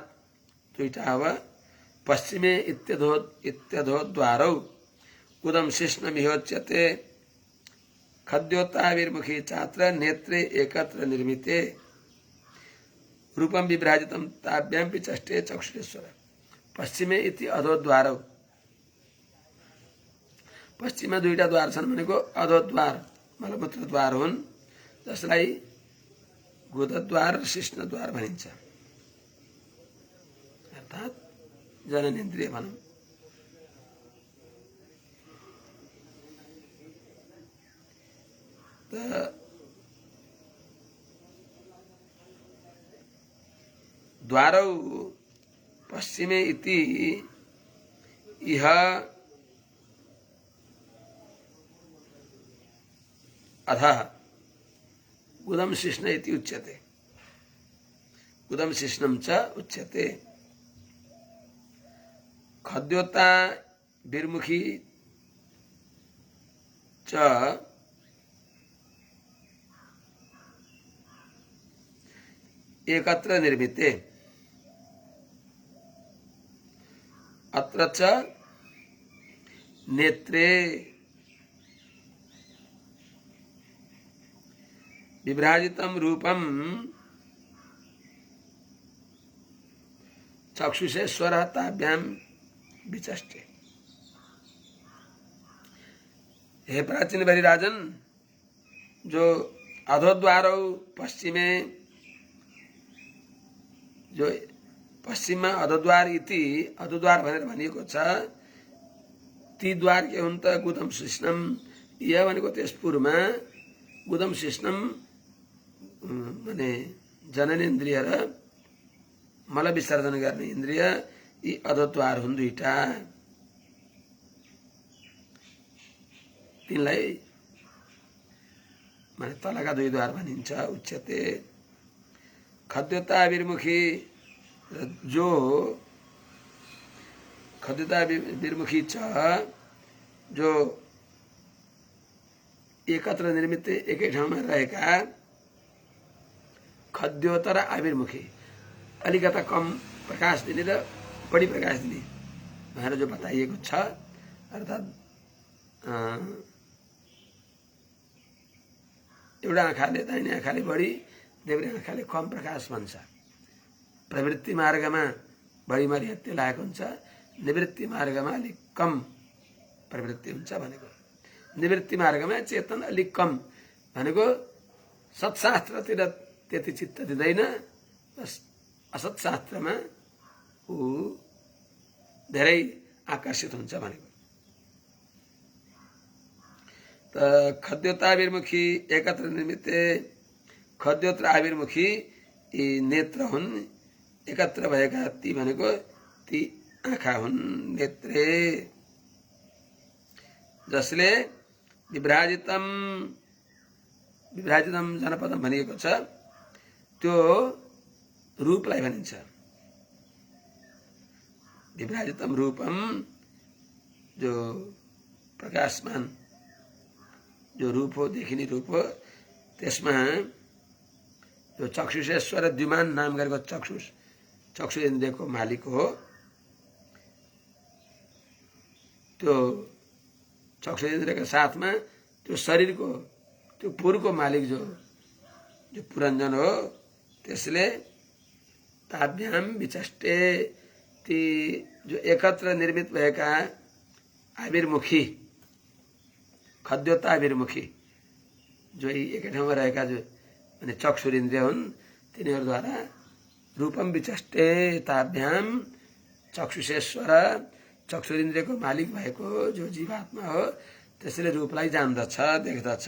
दुईटा अब पश्चिमे इत्यधो द्वारौ उदम शिष्णमिहोच्यते खद्योत्ताविर्मुखी चात्र नेत्रे एकत्र निर्मिते रूपम विभ्राजितम ताभ्याम पिचष्टे चक्षुरेश्वर। पश्चिमे इति अधोद्वारौ, पश्चिममा 2टा द्वार छन् भनेको अधोद्वार मलमूत्र द्वार हुन्, जसलाई गुदद्वार र शिष्णद्वार भनिन्छ, अर्थात् जननेन्द्रिय भनौँ। त द्वारौ पश्चिमे इति इह अधः गुदम शिष्ण इति उच्यते, गुदम शिष्णम च उच्यते। खद्योता विर्मुखी च एकत्र निर्मिते अत्र च नेत्रे विभ्राजितम रूपम चक्षुषे स्वरः ताभ्याम विचष्टे। हे प्राचीन भरी राजन, जो अधोद्वारौ पश्चिमे, जो पश्चिममा अधोद्वार इति अधोद्वार भनेर भनिएको छ, ती द्वार के हुन् त गुदम शिष्णम, यह भनेको त्यस पूर्वमा गुदम शिष्णम भने जननेन्द्रिय र मल विसर्जन गर्ने इन्द्रिय, यी अधोद्वार हुन् 2टा। तिनलाई माने तलका 2 द्वार भनिन्छ। उच्यते खद्योता विर्मुखी, जो खद्योता विर्मुखी छ, जो एकत्र निर्मित एकै ठाउँमा रहेका खद्योत र आविर्मुखी, अलिकता कम प्रकाश दिने र बढी प्रकाश दिने भनेर जो बताइएको छ, अर्थात् एउटा आँखाले दाहिने आँखाले बढी, देब्रे आँखाले कम प्रकाश भन्छ। प्रवृत्ति मार्गमा बढी मर्यादा लागेको हुन्छ, निवृत्ति मार्गमा अलिक कम प्रवृत्ति हुन्छ भनेको। निवृत्ति मार्गमा चेतन अलिक कम भनेको सत्शास्त्रतिर त्यति चित्त दिँदैन, बस असत्शास्त्रमा ऊ धेरै आकर्षित हुन्छ भनेको। खद्योताभिर्मुखी एकत्र निर्मिते खद्योत्र आविर्मुखी यी नेत्र हुन् एकत्र भएका ती भनेको ती आँखा हुन् नेत्रे जसले विभ्राजितम जनपदम भनिएको छ त्यो रूपलाई भनिन्छ। विभ्राजितम रूपम जो प्रकाशमान जो रूप हो देखिने रूप हो त्यसमा जो चक्षुषेश्वर द्युमान नाम गरेको चक्षु इन्द्रियको मालिक हो त्यो चक्षु इन्द्रियको साथमा त्यो शरीरको त्यो पुरको मालिक जो पुरञ्जन हो त्यसले ताभ्याम विचष्टे ती जो एकत्र निर्मित भएका आविर्मुखी खद्योताभिर्मुखी जो एकै ठाउँमा रहेका जो अनि चक्षुरिन्द्रिय हुन् तिनीहरूद्वारा रूपम विचष्टे ताभ्याम चक्षुषेश्वर चक्षुरिन्द्रियको मालिक भएको जो जीवात्मा हो त्यसले रूपलाई जान्दछ देख्दछ।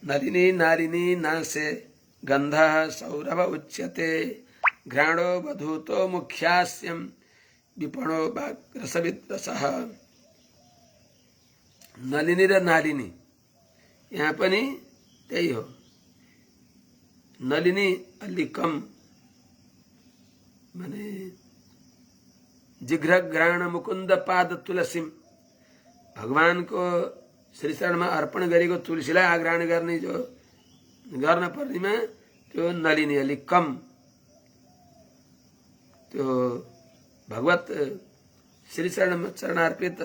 नलिनी नारिणी नासे गन्धः सौरभ उच्यते घ्राणो वधूतो मुख्यास्यम विपणो रसविद रसः। नलिनी र नालिनी यहाँ पनि त्यही हो। नलिनी अलि कम माने जिघ्र घ्राण मुकुन्द पाद तुलसीम भगवानको श्रीचरणमा अर्पण गरेको तुलसीलाई आग्रहण गर्ने जो गर्न पर्नेमा त्यो नलिनी अलिक कम त्यो भगवत चरणार्पित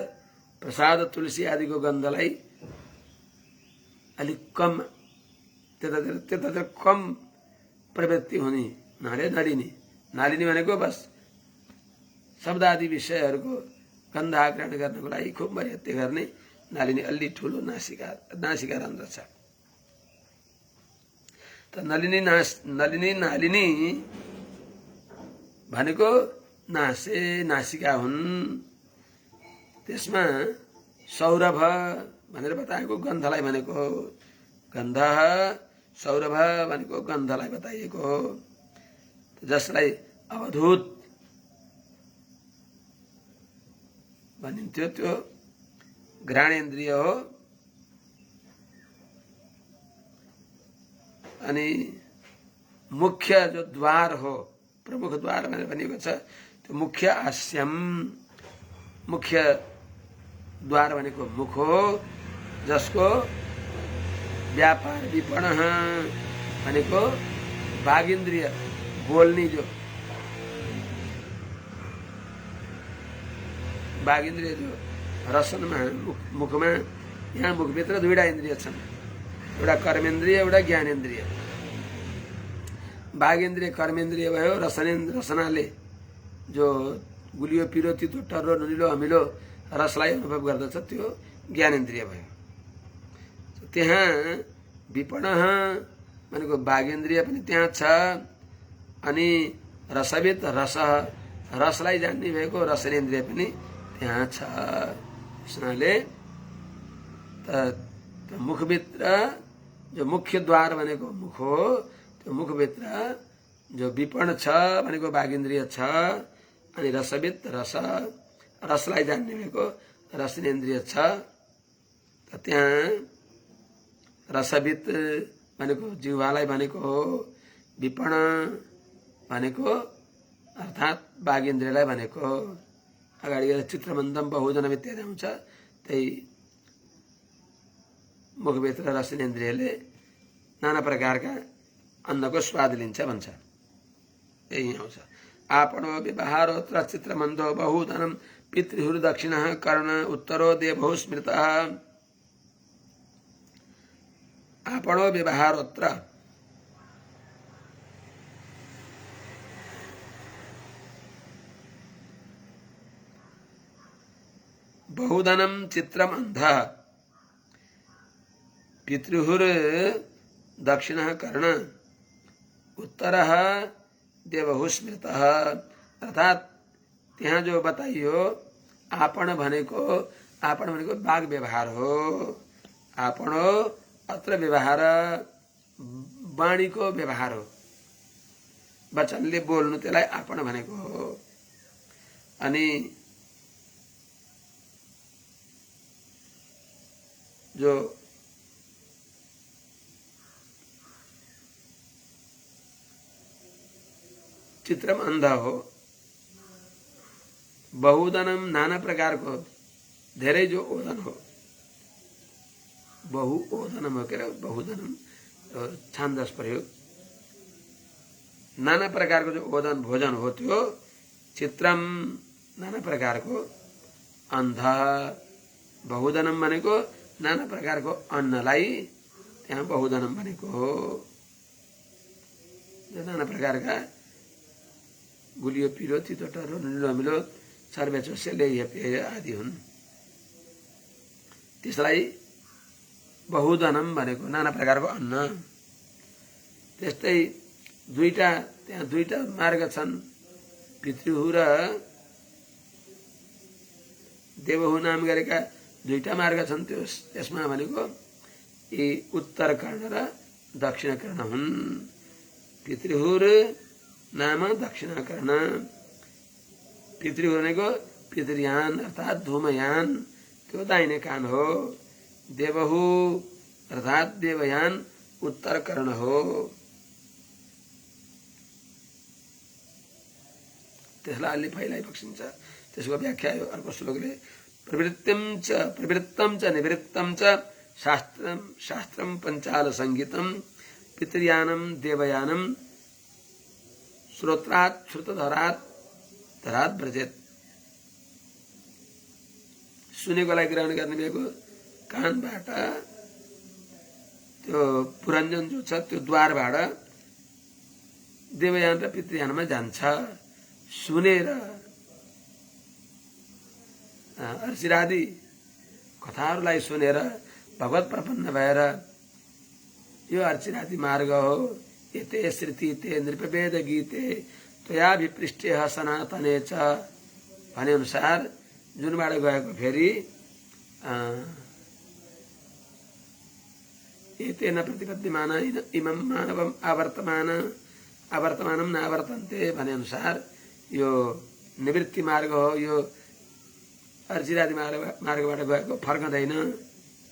प्रसाद तुलसी आदिको गन्धलाई अलिक कम त्यतातिर कम प्रवृत्ति हुने हुनाले नलिनी भनेको बस शब्द आदि विषयहरूको गन्ध आग्रहण गर्नको लागि खुब मर्यादा गर्ने नालिनी अलि ठुलो नासिका रन्ध्र छ। त नलिनी नालिनी भनेको नासिका हुन् त्यसमा सौरभ भनेर बताएको गन्धलाई भनेको हो। गन्ध सौरभ भनेको गन्धलाई बताइएको हो जसलाई अवधूत भनिन्थ्यो त्यो घ्राणेन्द्रिय हो। अनि मुख्य जो द्वार हो प्रमुख द्वार भनेर भनिएको छ त्यो मुख्य आस्यम मुख्य द्वार भनेको मुख हो जसको व्यापार विपण भनेको वागिन्द्रिय बोल्ने जो वागिन्द्रिय जो रसनमा मुखमा यहाँ मुखभित्र दुईटा इन्द्रिय छन् एउटा कर्मेन्द्रिय एउटा ज्ञानेन्द्रिय। वागिन्द्रिय कर्मेन्द्रिय भयो रसनाले जो गुलियो पिरो तितो टर्रो नुनिलो अमिलो रसलाई अनुभव गर्दछ त्यो ज्ञानेन्द्रिय भयो। त्यहाँ विपण भनेको वागिन्द्रिय पनि त्यहाँ छ अनि रसविद रसलाई जान्ने भएको रसनेन्द्रिय पनि त्यहाँ छ। उसले मुखभित्र जो मुख्य द्वार भनेको मुख हो त्यो मुखभित्र जो विपण छ भनेको वागिन्द्रिय छ अनि रसविद रसलाई जान्ने भएको रसनेन्द्रिय छ। त्यहाँ रसविद भनेको जिह्वालाई भनेको हो विपण भनेको अर्थात् वागिन्द्रियलाई भनेको। अगाडि चित्रमन्दम बहुजनम इत्यादि आउँछ त्यही मुखभित्र रसनेन्द्रियले नाना प्रकारका अन्नको स्वाद लिन्छ भन्छ यही आउँछ। आपणो व्यवहारोत्र चित्रमन्दो बहुधनम पितृहुर दक्षिणः कर्ण उत्तरो देवो स्मृतः। आपणो व्यवहारोत्र बहुधनम चित्रम अंधः पितृहुर दक्षिणः कर्ण उत्तरः देवहु स्मृतः। अर्थात त्यहाँ जो बताइयो आपण भनेको वाग व्यवहार हो। आपण अत्र व्यवहार वाणीको व्यवहार हो, वचनले बोल्नु त्यसलाई आपण भनेको हो। अनि जो चित्रम अंध हो, बहुदनम नाना प्रकारको धेरै जो ओदन हो, बहु ओदनम हो के बहुदनम छान्दस प्रयोग, नाना प्रकारको जो ओदन भोजन हो त्यो चित्रम नाना प्रकारको, अन्ध बहुदनम भनेको नाना प्रकारको अन्नलाई त्यहाँ बहुदनम भनेको हो। नाना प्रकारका गुलियो पिरो तितो टरो निलो अमिलो सर्वेचो सेलेय पेय आदि हुन्, त्यसलाई बहुदनम भनेको नाना प्रकारको अन्न। त्यस्तै त्यहाँ दुईटा मार्ग छन्, पितृहु र देवहु नाम गरेका दुईटा मार्ग छन्। त्यसमा भनेको यी उत्तर कर्ण र दक्षिण कर्ण हुन्। पितृहुर नाम दक्षिण कर्ण, पितृहु भनेको पितृयान अर्थात धूमयान, त्यो दाहिने कान हो। देवहु अर्थात देवयान उत्तर कर्ण हो। त्यसलाई अलि फैलाई बक्सिन्छ। त्यसको व्याख्या यो अर्को श्लोकले प्रवृत्तम च निवृत्तम च शास्त्रम पंचाल संगीतम पितृयानम देवयानम श्रोत्रात् श्रुतधरात् धरात् व्रजेत। सुनेकोलाई ग्रहण गर्ने भएको कानबाट त्यो पुरञ्जन जो छ त्यो द्वारबाट देवयान र पितृयानमा जान्छ। सुनेर अर्चिरादि कथाहरूलाई सुनेर भगवत प्रपन्न भएर यो अर्चिरादि मार्ग हो। एते श्रुति ते नृपवेद गीते त्वयाभिपृष्टे सनातने च भने अनुसार जुनबाट गएको फेरि एतेन प्रतिपद्यमान इमं मानवम आवर्तमानम नावर्तन्ते भने अनुसार यो निवृत्ति मार्ग हो। यो अर्चिरादि मार्गबाट गएको फर्कँदैन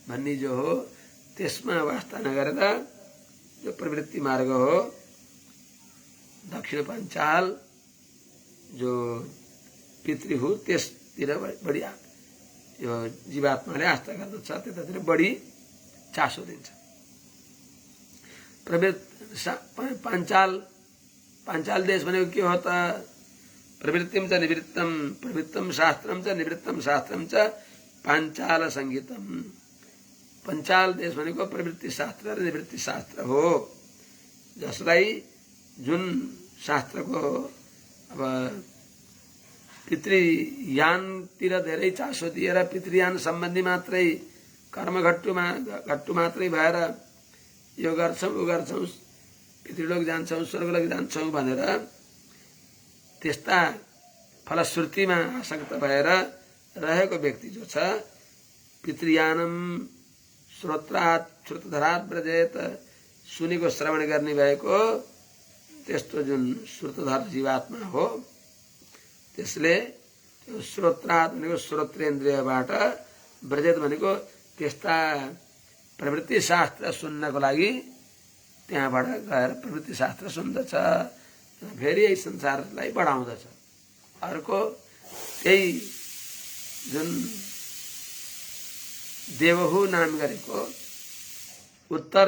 भन्ने जो हो त्यसमा वास्ता नगरेर जो प्रवृत्ति मार्ग हो, दक्षिण पञ्चाल जो पितृहु त्यसतिर बढी यो जीवात्माले आस्था गर्दछ, त्यतातिर बढी चासो दिन्छ। पाञ्चाल देश भनेको के हो त? प्रवृत्तिम च निवृत्तम, प्रवृत्तम शास्त्रम च निवृत्तम शास्त्रम च पाञ्चाल संगीतम। पंचाल देश भनेको प्रवृत्ति शास्त्र र निवृत्ति शास्त्र हो, जसलाई जुन शास्त्रको अब पितृयानतिर धेरै चासो दिएर पितृयान सम्बन्धी मात्रै कर्मघट्टु मात्रै भएर यो गर्छौं उ गर्छौं, पितृलोक जान्छौं स्वर्गलोक जान्छौं भनेर त्यस्ता फलश्रुतिमा आसक्त भएर रहेको व्यक्ति जो छ, पितृयानम श्रोत्रात् श्रुतधरात् व्रजेत, सुनेको श्रवण गर्ने भएको त्यस्तो जुन श्रुतधर जीवात्मा हो, त्यसले त्यो श्रोत्रात् भनेको श्रोत्रेन्द्रियबाट, व्रजेत भनेको त्यस्ता प्रवृत्ति शास्त्र सुन्नको लागि त्यहाँबाट गएर प्रवृत्ति शास्त्र सुन्दछ, फेरि यही संसारलाई बढाउँदछ। अर्को त्यही जुन देवहु नाम गरेको उत्तर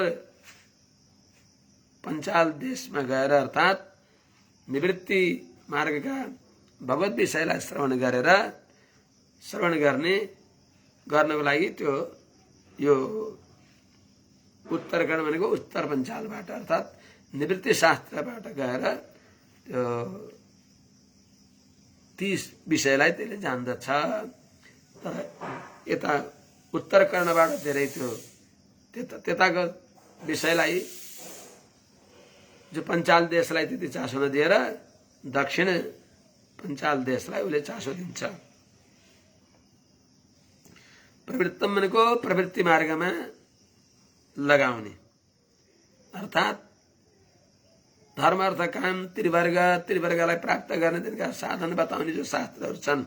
पञ्चाल देशमा गएर अर्थात् निवृत्ति मार्गका भगवत विषयलाई श्रवण गर्नको लागि त्यो यो उत्तरकर्ण भनेको उत्तर पञ्चालबाट अर्थात् निवृत्ति शास्त्रबाट गएर त्यो ती विषयलाई त्यसले जान्दछ। तर यता उत्तरकर्णबाट धेरै त्यो त्यताको विषयलाई जो पञ्चाल देशलाई त्यति चासो नदिएर दक्षिण पञ्चाल देशलाई उसले चासो दिन्छ। प्रवृत्तम भनेको प्रवृत्ति मार्गमा लगाउने, अर्थात् धर्म अर्थ काम त्रिवर्गलाई प्राप्त गर्ने तिनका साधन बताउने जो शास्त्रहरू छन्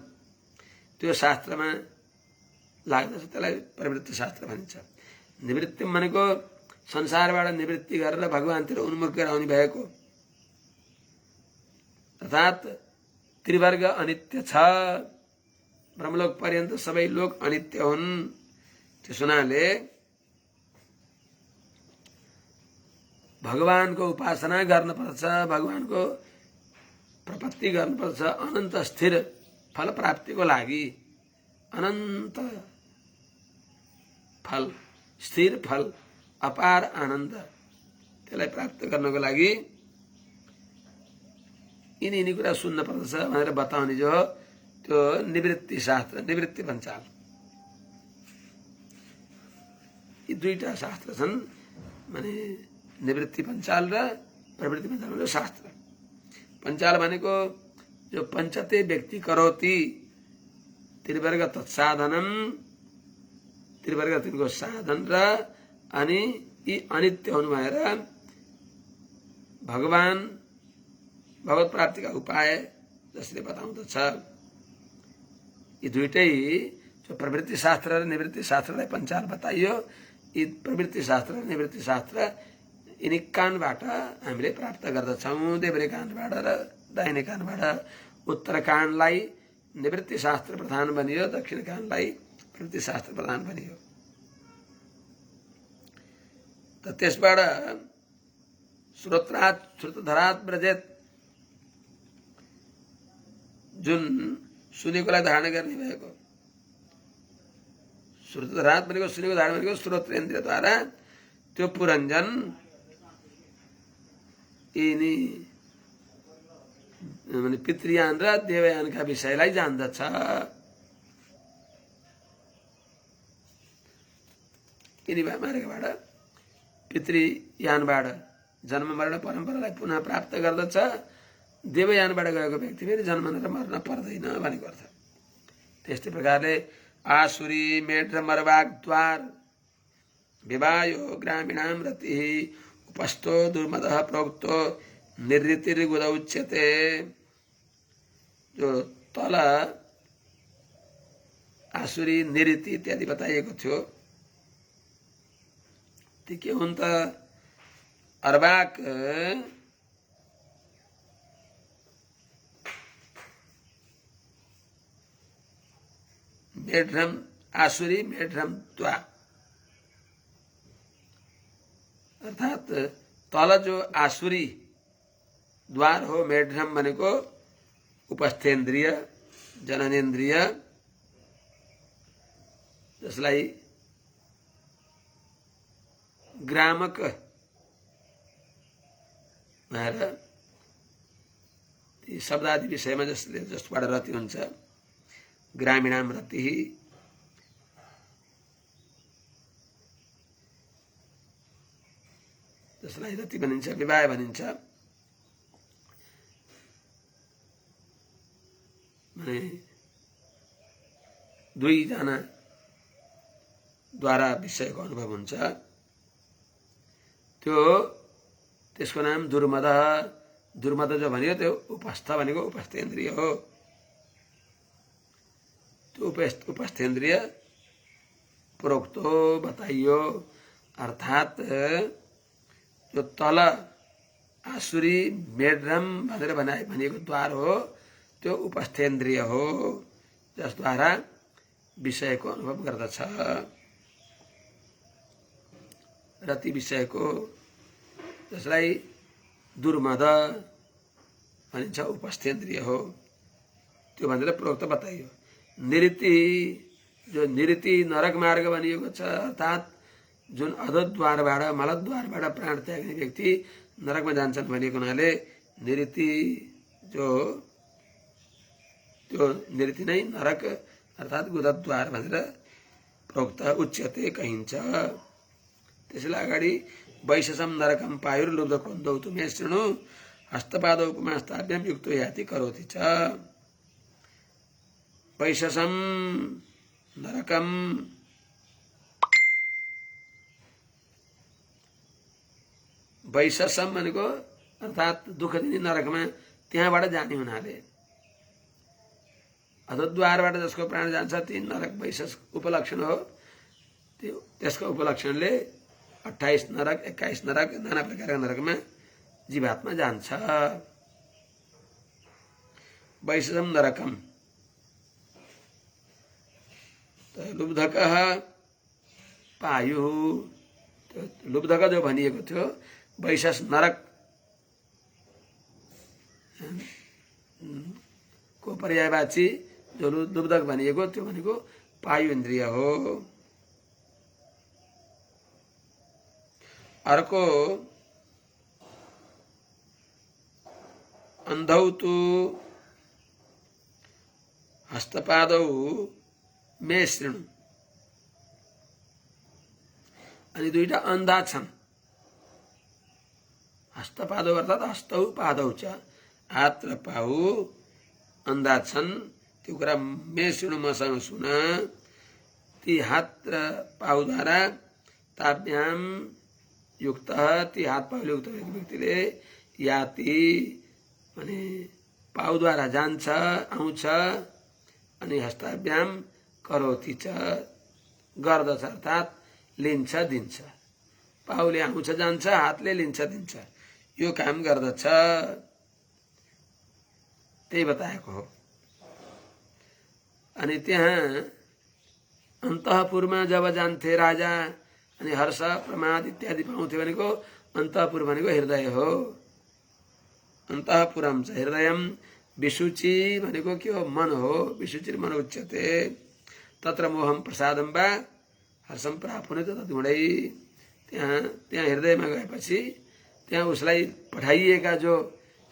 त्यो शास्त्रमा लाग्दछ, त्यसलाई प्रवृत्ति शास्त्र भनिन्छ। निवृत्ति भनेको संसारबाट निवृत्ति गरेर भगवानतिर उन्मुख गराउने भएको, अर्थात् त्रिवर्ग अनित्य छ, ब्रह्मलोक पर्यन्त सबै लोक अनित्य हुन्। त्यस हुनाले भगवानको उपासना गर्नुपर्छ, भगवानको प्रपत्ति गर्नुपर्छ, अनन्त स्थिर फल प्राप्तिको लागि। अनन्त फल, स्थिर फल, अपार आनन्द, त्यसलाई प्राप्त गर्नको लागि यिनी कुरा सुन्न पर्दछ भनेर बताउने जो त्यो निवृत्ति शास्त्र, निवृत्ति पञ्चाल। यी दुईटा शास्त्र छन्, माने निवृत्ति पञ्चाल र प्रवृत्ति पञ्चाल भनेको शास्त्र। पञ्चाल भनेको जो पञ्चते व्यक्ति करोति त्रिवर्ग तत्साधनम, त्रिवर्ग तिनको साधन र अनि यी अनित्य हुनु भएर भगवत प्राप्तिका उपाय जसले बताउँदछ। यी दुईटै जो प्रवृत्ति शास्त्र र निवृत्ति शास्त्रलाई पञ्चाल बताइयो, यी प्रवृत्ति शास्त्र र निवृत्ति शास्त्र यिनी कानबाट हामीले प्राप्त गर्दछौँ, देब्रे कानबाट र दाहिने कानबाट। उत्तर कानलाई निवृत्ति शास्त्र प्रधान बनियो, दक्षिण कानलाई प्रवृत्ति शास्त्र प्रधान बनियो। त त्यसबाट श्रुतधरात् व्रजेत, जुन सुनेकोलाई धारण गर्ने भएको, श्रुतधरात् भनेको सुनेको धारण भनेको श्रोत्रेन्द्रियद्वारा त्यो पुरञ्जन यिनी माने पितृयान र देवयानका विषयलाई जान्दछ। यिनी मार्गबाट पितृयानबाट जन्म मरण परम्परालाई पुनः प्राप्त गर्दछ। देवयानबाट गएको व्यक्ति फेरि जन्मन र मर्न पर्दैन भनेको अर्थ। त्यस्तै प्रकारले आसुरी मेढ र मर्वागद्वार विवायो ग्रामीणाम रति उपस्थो दुर्मदः प्रोक्तो निर्ऋतिर्गुद उच्यते। जो तल आसुरी निऋति इत्यादि बताइएको थियो, ती के हुन् त? अर्वाक मेढ्रम, आसुरी मेढ्रम त्वा, अर्थात् तल जो आसुरी द्वार हो, मेढ्रम भनेको उपस्थेन्द्रिय जननेन्द्रिय, जसलाई ग्रामक भनेर ती शब्दादि विषयमा जसबाट रति हुन्छ, ग्रामीणाम रति, जसलाई रति भनिन्छ, विवाह भनिन्छ। माने दुईजना द्वारा विषयको अनुभव हुन्छ, त्यो त्यसको नाम दुर्मद। दुर्मद जो भनियो त्यो उपस्थ भनेको उपस्थेन्द्रिय हो। त्यो उपस्थेन्द्रिय प्रोक्तो बताइयो, अर्थात् जो तल आसुरी मेढ्रम भनेर भनिएको द्वार हो, त्यो उपस्थेन्द्रिय हो, जसद्वारा विषयको अनुभव गर्दछ। रति विषयको, जसलाई दुर्मद भनिन्छ, उपस्थेन्द्रिय हो, त्यो भनेर प्रोक्त बताइयो। निऋति, जो निऋति नरक मार्ग भनिएको छ, अर्थात् जुन अधोद्वारबाट मलद्वारबाट प्राण त्याग्ने व्यक्ति नरकमा जान्छन् भनिएको हुनाले निऋति जो त्यो निऋति नै नरक अर्थात् गुदद्वार भनेर प्रोक्त उच्यते कहिन्छ। त्यसलाई अगाडि वैशसम नरकम पायुर्लुब्धकोन्दौ तुमे शृणु हस्तपादौ पुमास्ताभ्याम युक्तो याति करोति च। वैशसम नरकम, वैशसम भनेको अर्थात् दुःख दिने नरकमा त्यहाँबाट जाने हुनाले, अथवा द्वारबाट जसको प्राण जान्छ ती नरक वैशस उपलक्षण हो। त्यो त्यसको उपलक्षणले 28 नरक 21 नरक नाना प्रकारका नरकमा जीवात्मा जान्छ। वैशसम नरकम। लुब्धकः पायुः, लुब्धक जो भनिएको थियो वैशस नरक को पर्यायवाची जो लुब्धक भनिएको त्यो भनेको पायु इन्द्रिय हो। अर्को अन्धौ तु हस्तपादौ मे शृणु, अनि दुईटा अन्धा छन्। हस्तपादौ अर्थात् हस्तौ पादौ च, हात र पाउ अन्धा छन्। त्यो कुरा मे शृणु मसँग सुन। ती हात र पाउद्वारा ताभ्याम युक्त, ती हात पाउले युक्त व्यक्तिले याति भने पाउद्वारा जान्छ आउँछ, अनि हस्ताभ्याम करोति च गर्दछ अर्थात् लिन्छ दिन्छ। पाउले आउँछ जान्छ, हातले लिन्छ दिन्छ, यो काम गर्दछ, त्यही बताएको हो। अनि त्यहाँ अन्तःपुरमा जब जान्थे राजा, अनि हर्ष प्रमाद इत्यादि पाउँथे भनेको अन्तःपुर भनेको हृदय हो। अन्तःपुरम च हृदयम, विशुचि भनेको के हो? मन हो। विशुचिर मन उच्यते। तत्र मोहम प्रसादम वा हर्षम प्राप्त हुने त गुणै। त्यहाँ हृदयमा गएपछि त्यहाँ उसलाई पठाइएका जो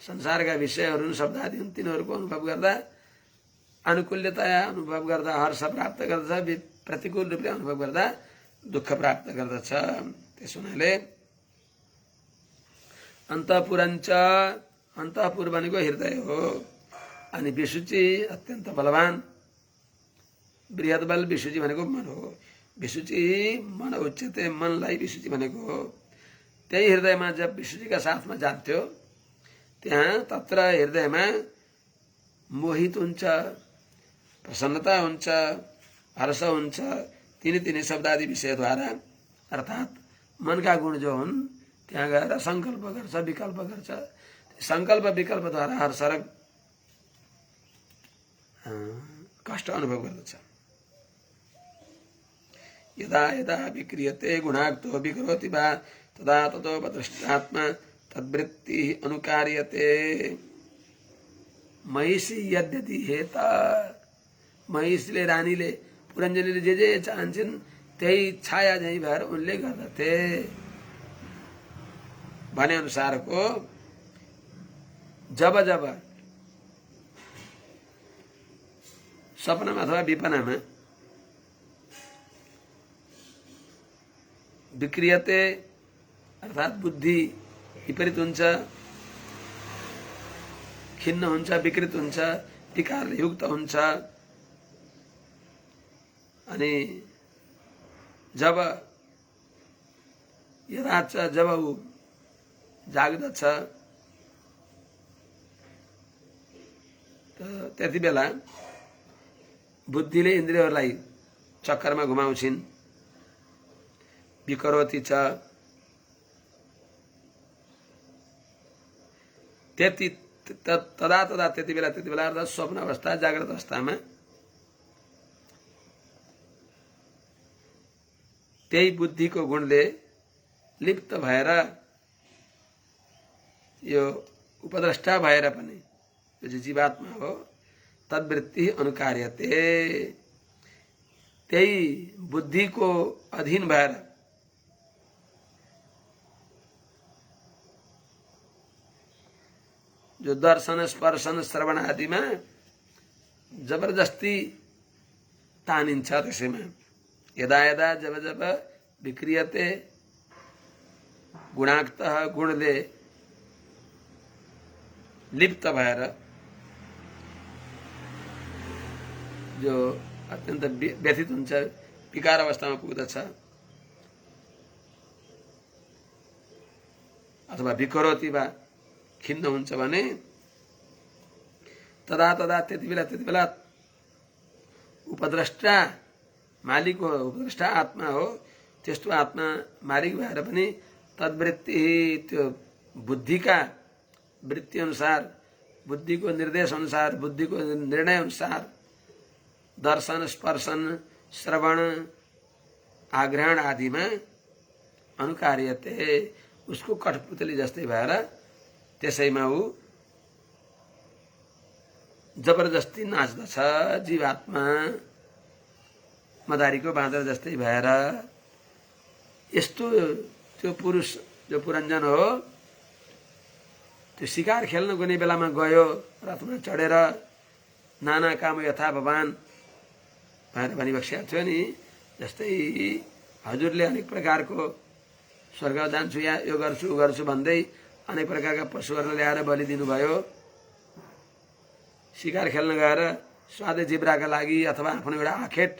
संसारका विषयहरू शब्दादि हुन् तिनीहरूको अनुभव गर्दा अनुकूल्यतया अनुभव गर्दा हर्ष प्राप्त गर्दछ, प्रतिकूल रूपले अनुभव गर्दा दुःख प्राप्त गर्दछ। त्यसो हुनाले अन्तःपुरञ्च, अन्तःपुर भनेको हृदय हो। अनि विशुचि अत्यन्त बलवान, बृहत बल विशुचि भनेको मन हो। विशुचि मन उच्यते, मनलाई विशुचि भनेको हो। त्यही हृदयमा जब विशुचिका साथमा जान्थ्यो त्यहाँ तत्र हृदयमा मोहित हुन्छ, प्रसन्नता हुन्छ, हर्ष हुन्छ। तिनी शब्दादि विषयद्वारा अर्थात् मनका गुण जो हुन् त्यहाँ गएर संकल्प गर्छ, विकल्प गर्छ। संकल्प विकल्पद्वारा हर्ष र कष्ट अनुभव गर्दछ। यदा यदा विक्रियते गुणाक्तो विकरोति वा तदा ततोपदृष्टात्मा तद्वृत्ति अनुकार्यते। महिषी यद्यति हेता, महिषीले रानीले पुरञ्जनीले जे चाहन्छन् त्यही छाया झैँ भएर उनले गर्दथे भने अनुसारको जब जब सपनामा अथवा विपनामा विक्रियते अर्थात् बुद्धि विपरीत हुन्छ, खिन्न हुन्छ, विकृत हुन्छ, विकारले युक्त हुन्छ। अनि जब यदाच जब ऊ जाग्दछ त्यति बेला बुद्धिले इन्द्रियहरूलाई चक्करमा घुमाउँछिन्। विकरोति च, तदा तदा त्यति बेला अर्थात् स्वप्न अवस्था जाग्रत अवस्थामा त्यही बुद्धिको गुणले लिप्त भएर यो उपद्रष्टा भएर पनि जो जीवात्मा हो तद्वृत्ति अनुकार्यते, त्यही बुद्धिको अधीन भएर जो दर्शन स्पर्शन श्रवण आदिमा जबरजस्ती तानिन्छ त्यसैमा यदा यदा जब जब विक्रियते गुणाक्तः गुणले लिप्त भएर जो अत्यन्त व्यथित हुन्छ, विकार अवस्थामा पुग्दछ, अथवा विकरोति वा खिन्न हुन्छ भने तदा तदा त्यति बेला उपद्रष्टा मालिक हो, उपद्रष्टा आत्मा हो, त्यस्तो आत्मा मालिक भएर पनि तद्वृत्ति त्यो बुद्धिका वृत्ति अनुसार, बुद्धिको निर्देश अनुसार, बुद्धिको निर्णय अनुसार दर्शन, स्पर्शन, श्रवण, आग्रहण आदिमा अनुकार्यते, उसको कठपुतली जस्तै भएर त्यसैमा ऊ जबरजस्ती नाच्दछ। जीवात्मा मदारीको बाँदर जस्तै भएर। यस्तो त्यो पुरुष जो पुरञ्जन हो, त्यो शिकार खेल्न कुनै बेलामा गयो, रथमा चढेर नाना काम यथा भगवान भनेर भनिबक्सेको थियो नि। जस्तै हजुरले अनेक प्रकारको स्वर्ग जान्छु या यो गर्छु उ गर्छु भन्दै अनेक प्रकारका पशुहरूलाई ल्याएर बलि दिनुभयो। शिकार खेल्न गएर स्वादे जिब्राका लागि अथवा आफ्नो एउटा आखेट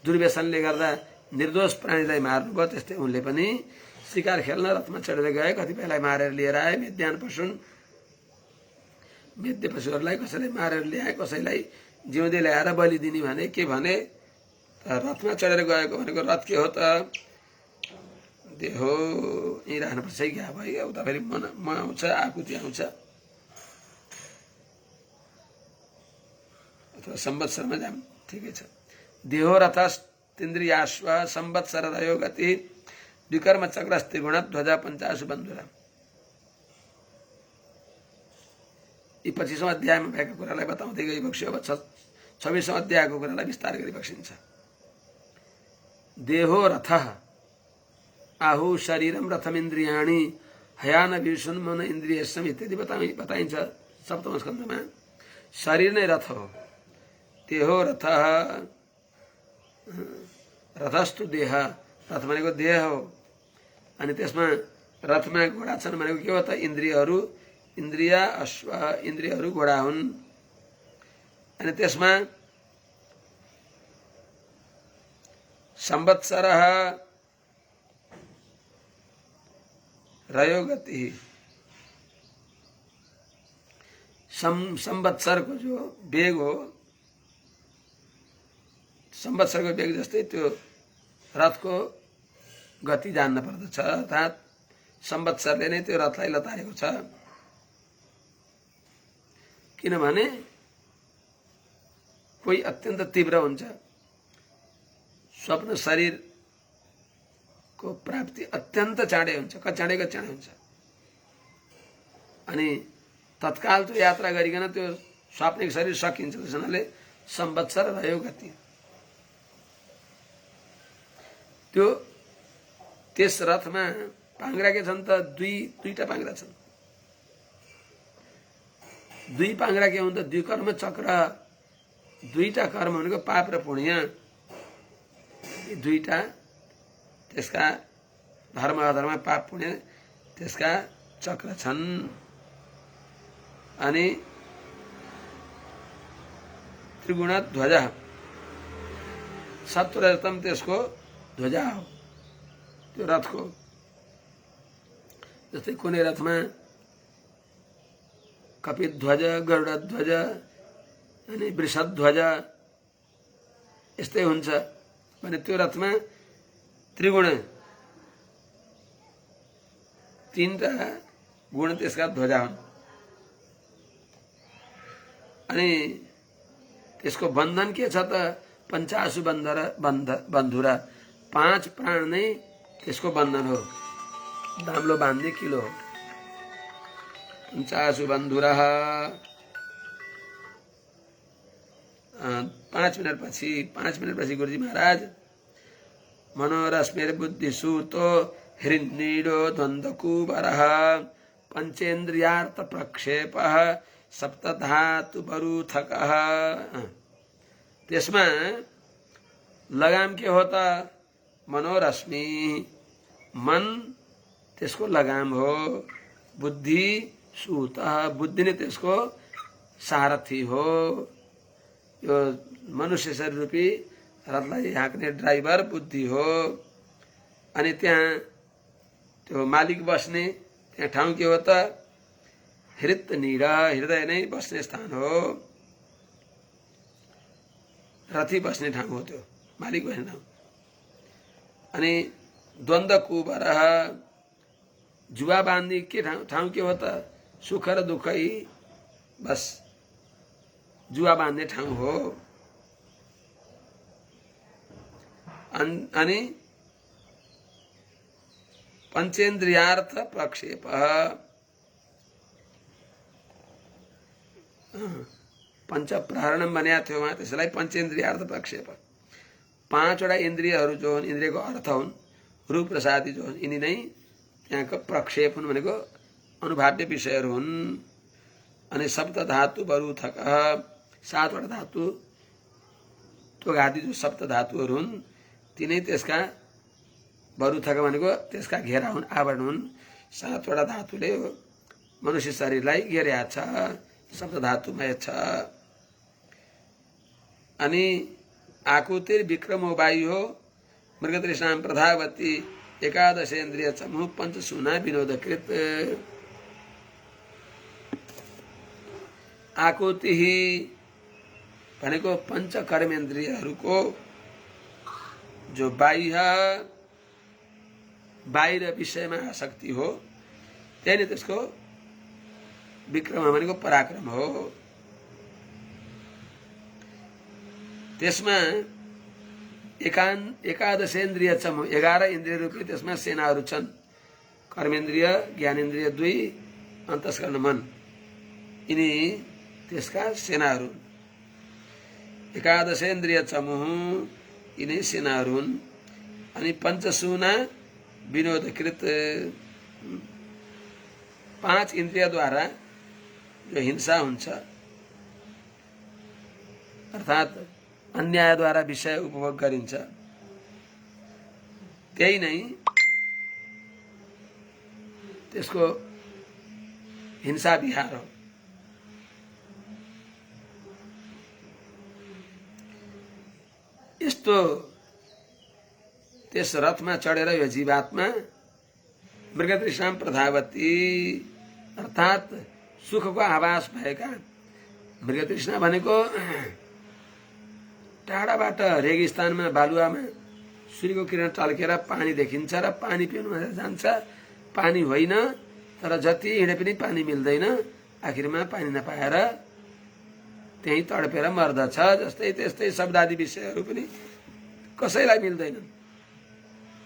दुर्व्यसनले गर्दा निर्दोष प्राणीलाई मार्नुभयो। त्यस्तै उनले पनि शिकार खेल्न रथमा चढेर गए, कतिपयलाई मारेर लिएर आए। मेद्य पशुहरूलाई कसैलाई मारेर ल्याए, कसैलाई जिउँदै ल्याएर बलि दिने भने के भने, रथमा चढेर गएको भनेको रथ के हो त, देहो यहीँ राख्नुपर्छ है, क्या भयो उता फेरि म आउँछ, आकुति आउँछ, अथवा संवत्सरमा जाम, ठिकै छ। देहो रथस्तिन्द्रियाश्व संवत्सर रयो गति विकर्म चक्रस्ति गुण ध्वजा पञ्चासु बन्धुरा। यी 25औं अध्यायमा भएका कुरालाई बताउँदै गइबक्स्यो। अब 26औं अध्यायको कुरालाई विस्तार गरी बक्सिन्छ। देहो रथ आहु शरीरम रथमिन्द्रियाणि हयान विषुन्मन इन्द्रियस्म इत्यादि बताइन्छ सप्तम स्कन्धमा। शरीर नै रथ हो। देहो रथ, रथस्तु देह, रथ भनेको देह हो। अनि त्यसमा रथमा घोडा छन् भनेको के हो त, इन्द्रियहरू, इन्द्रिय अश्व, इन्द्रियहरू घोडा हुन्। अनि त्यसमा संवत्सरः रयो गति, संवत्सरको जो वेग हो, संवत्सरको वेग जस्तै त्यो रथको गति जान्न पर्दछ। अर्थात् संवत्सरले नै त्यो रथलाई लतारेको छ। किनभने कोही अत्यन्त तीव्र हुन्छ, स्वप्न शरीरको प्राप्ति अत्यन्त चाँडै हुन्छ, चाँडै हुन्छ। अनि तत्काल त्यो यात्रा गरिकन त्यो स्वाप्निक शरीर सकिन्छ। त्यसैले संवत्सर रह्यो गति। त्यो त्यस रथमा पाङ्ग्रा के छन् त, दुईटा पाङ्ग्रा छन्। दुई पाङ्ग्रा के हुन् त, दुई कर्म चक्र, दुईटा कर्म भनेको पाप र पुण्य। यी दुईटा त्यसका धर्म अधर्म, पाप पुण्य त्यसका चक्र छन्। अनि त्रिगुण ध्वजा, सत्व रजतम त्यसको ध्वजा हो, त्यो रथको। जस्तै कुनै रथमा कपिध्वज, गरुडध्वज, अनि वृषध्वज यस्तै हुन्छ भने त्यो रथमा त्रिगुण, तीनटा गुण त्यसका ध्वजा हुन्। अनि त्यसको बन्धन के छ त, पञ्चासु बन्धुरा, 5 प्राण नै त्यसको बन्धन हो। दाम्लो बाँध्ने किलो हो। पञ्चासु बन्धुरा। 5 मिनटपछि गुरुजी महाराज, मनोरश्मिर बुद्धिसूतो हृन्नीडो द्वन्द्वकुबरः पंचेन्द्रियार्थ प्रक्षेपः सप्तधातु बरूथकः। त्यसमा लगाम के हो त, मनोरश्मि, मन त्यसको लगाम हो। बुद्धि सूत, बुद्धि नै त्यसको सारथी हो। यो मनुष्य शरीर रूपी रथलाई हाँक्ने ड्राइभर बुद्धि हो। अनि त्यहाँ त्यो मालिक बस्ने त्यहाँ ठाउँ के हो त? हृतनीड, हृदय नै बस्ने स्थान हो। रथी बस्ने ठाउँ हो त्यो, मालिक बस्ने ठाउँ। अनि द्वन्द्व कुबरह, जुवा बाँध्ने के ठाउँ के हो त? सुख र दुःखै बस जुवा बाँध्ने ठाउँ हो। अनि पञ्चेन्द्रियार्थ प्रक्षेप, पञ्च प्रहरणम बनाएको थियो उहाँ, त्यसलाई पञ्चेन्द्रियार्थ प्रक्षेप। पाँचवटा इन्द्रियहरू जो हुन्, इन्द्रियको अर्थ हुन्, रूप प्रसादी जो हुन्, यिनी नै त्यहाँको प्रक्षेप हुन्, भनेको अनुभाव्य विषयहरू हुन्। अनि सप्त धातु बरुथक, सातवटा धातु त्वगादि जो सप्त धातुहरू हुन्, तिनै त्यसका बरुथक भनेको त्यसका घेरा हुन्, आवरण हुन्। सातवटा धातुले मनुष्य शरीरलाई घेरेको छ, सप्त धातुमय छ। अनि आकुतिर विक्रमो वायु हो, मृगतृष्णाम प्रधावती, एकादशेन्द्रिय समूह पञ्चसूना विनोदकृत। आकुति भनेको पञ्च कर्मेन्द्रियहरूको जो बाहिर विषयमा आसक्ति हो, त्यही नै त्यसको विक्रम भनेको पराक्रम हो। त्यसमा एकादशेन्द्रिय समूह, 11 इन्द्रिय रूपी त्यसमा सेनाहरू छन्। कर्मेन्द्रिय, ज्ञानेन्द्रिय 2, अन्तस्करण मन, यिनी त्यसका सेनाहरू हुन्। एकादशेन्द्रिय समूह यिनै सेनाहरू हुन्। अनि पञ्चसूना विनोदकृत, 5 इन्द्रियद्वारा जो हिंसा हुन्छ, अर्थात् अन्यायद्वारा विषय उपभोग गरिन्छ, त्यही नै त्यसको हिंसा विहार हो। यस्तो त्यस रथमा चढेर यो जीवात्मा मृगतृष्णाम प्रधावती, अर्थात् सुखको आभास भएका, मृगतृष्णा भनेको टाढाबाट रेगिस्तानमा बालुवामा सूर्यको किरण टल्केर पानी देखिन्छ र पानी पिउनु जान्छ। पानी होइन, तर जति हिँडे पनि पानी मिल्दैन, आखिरमा पानी नपाएर त्यही तडपेर मर्दछ। जस्तै त्यस्तै शब्दादि विषयहरू पनि कसैलाई मिल्दैनन्,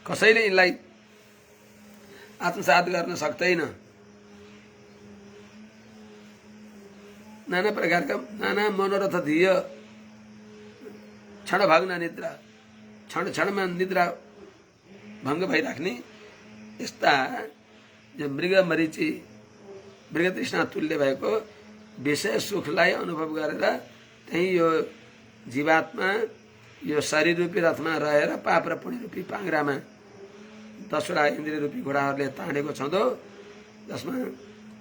कसैले यिनलाई आत्मसात गर्न सक्दैन। नाना प्रकारका नाना मनोरथ धिय, क्षण भग्न निद्रा, क्षण क्षणमा निद्रा भङ्ग भइराख्ने यस्ता जो मृग मरीचि, मृगतृष्णा तुल्य भएको विषय सुखलाई अनुभव गरेर त्यही यो जीवात्मा यो शरीर रूपी रथमा रहेर पाप र पुण्य रूपी पाङ्ग्रामा 10वटा इन्द्रिय रूपी घोडाहरूले तानेको छँदो, जसमा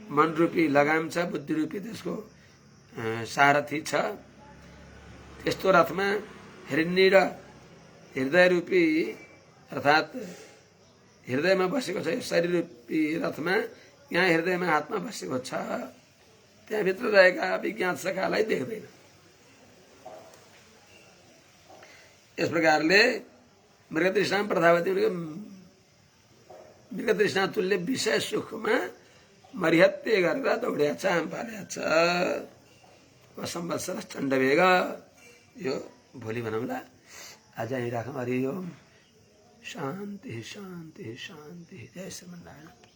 मन रूपी लगाम छ, बुद्धि रूपी त्यसको सारथी छ। त्यस्तो रथमा हिरण्य हृदय रूपी, अर्थात् हृदयमा बसेको छ। शरीर रूपी रथमा यहाँ हृदयमा आत्मा बसेको छ, त्यहाँभित्र रहेका विज्ञात शाखालाई देख्दैन। यस प्रकारले मृगतृष्णा प्रधावती, मृगतृष्णा तुल्य विषय सुखमा मरिहत्ते गरेर दौड्या छ, पाल्या छ। वसंवत्सर चण्डवेग, यो भोलि भनौँला, आज यहीँ राखौँ। हरि ओम, शान्ति शान्ति शान्ति। जय श्रीमन्नारायण।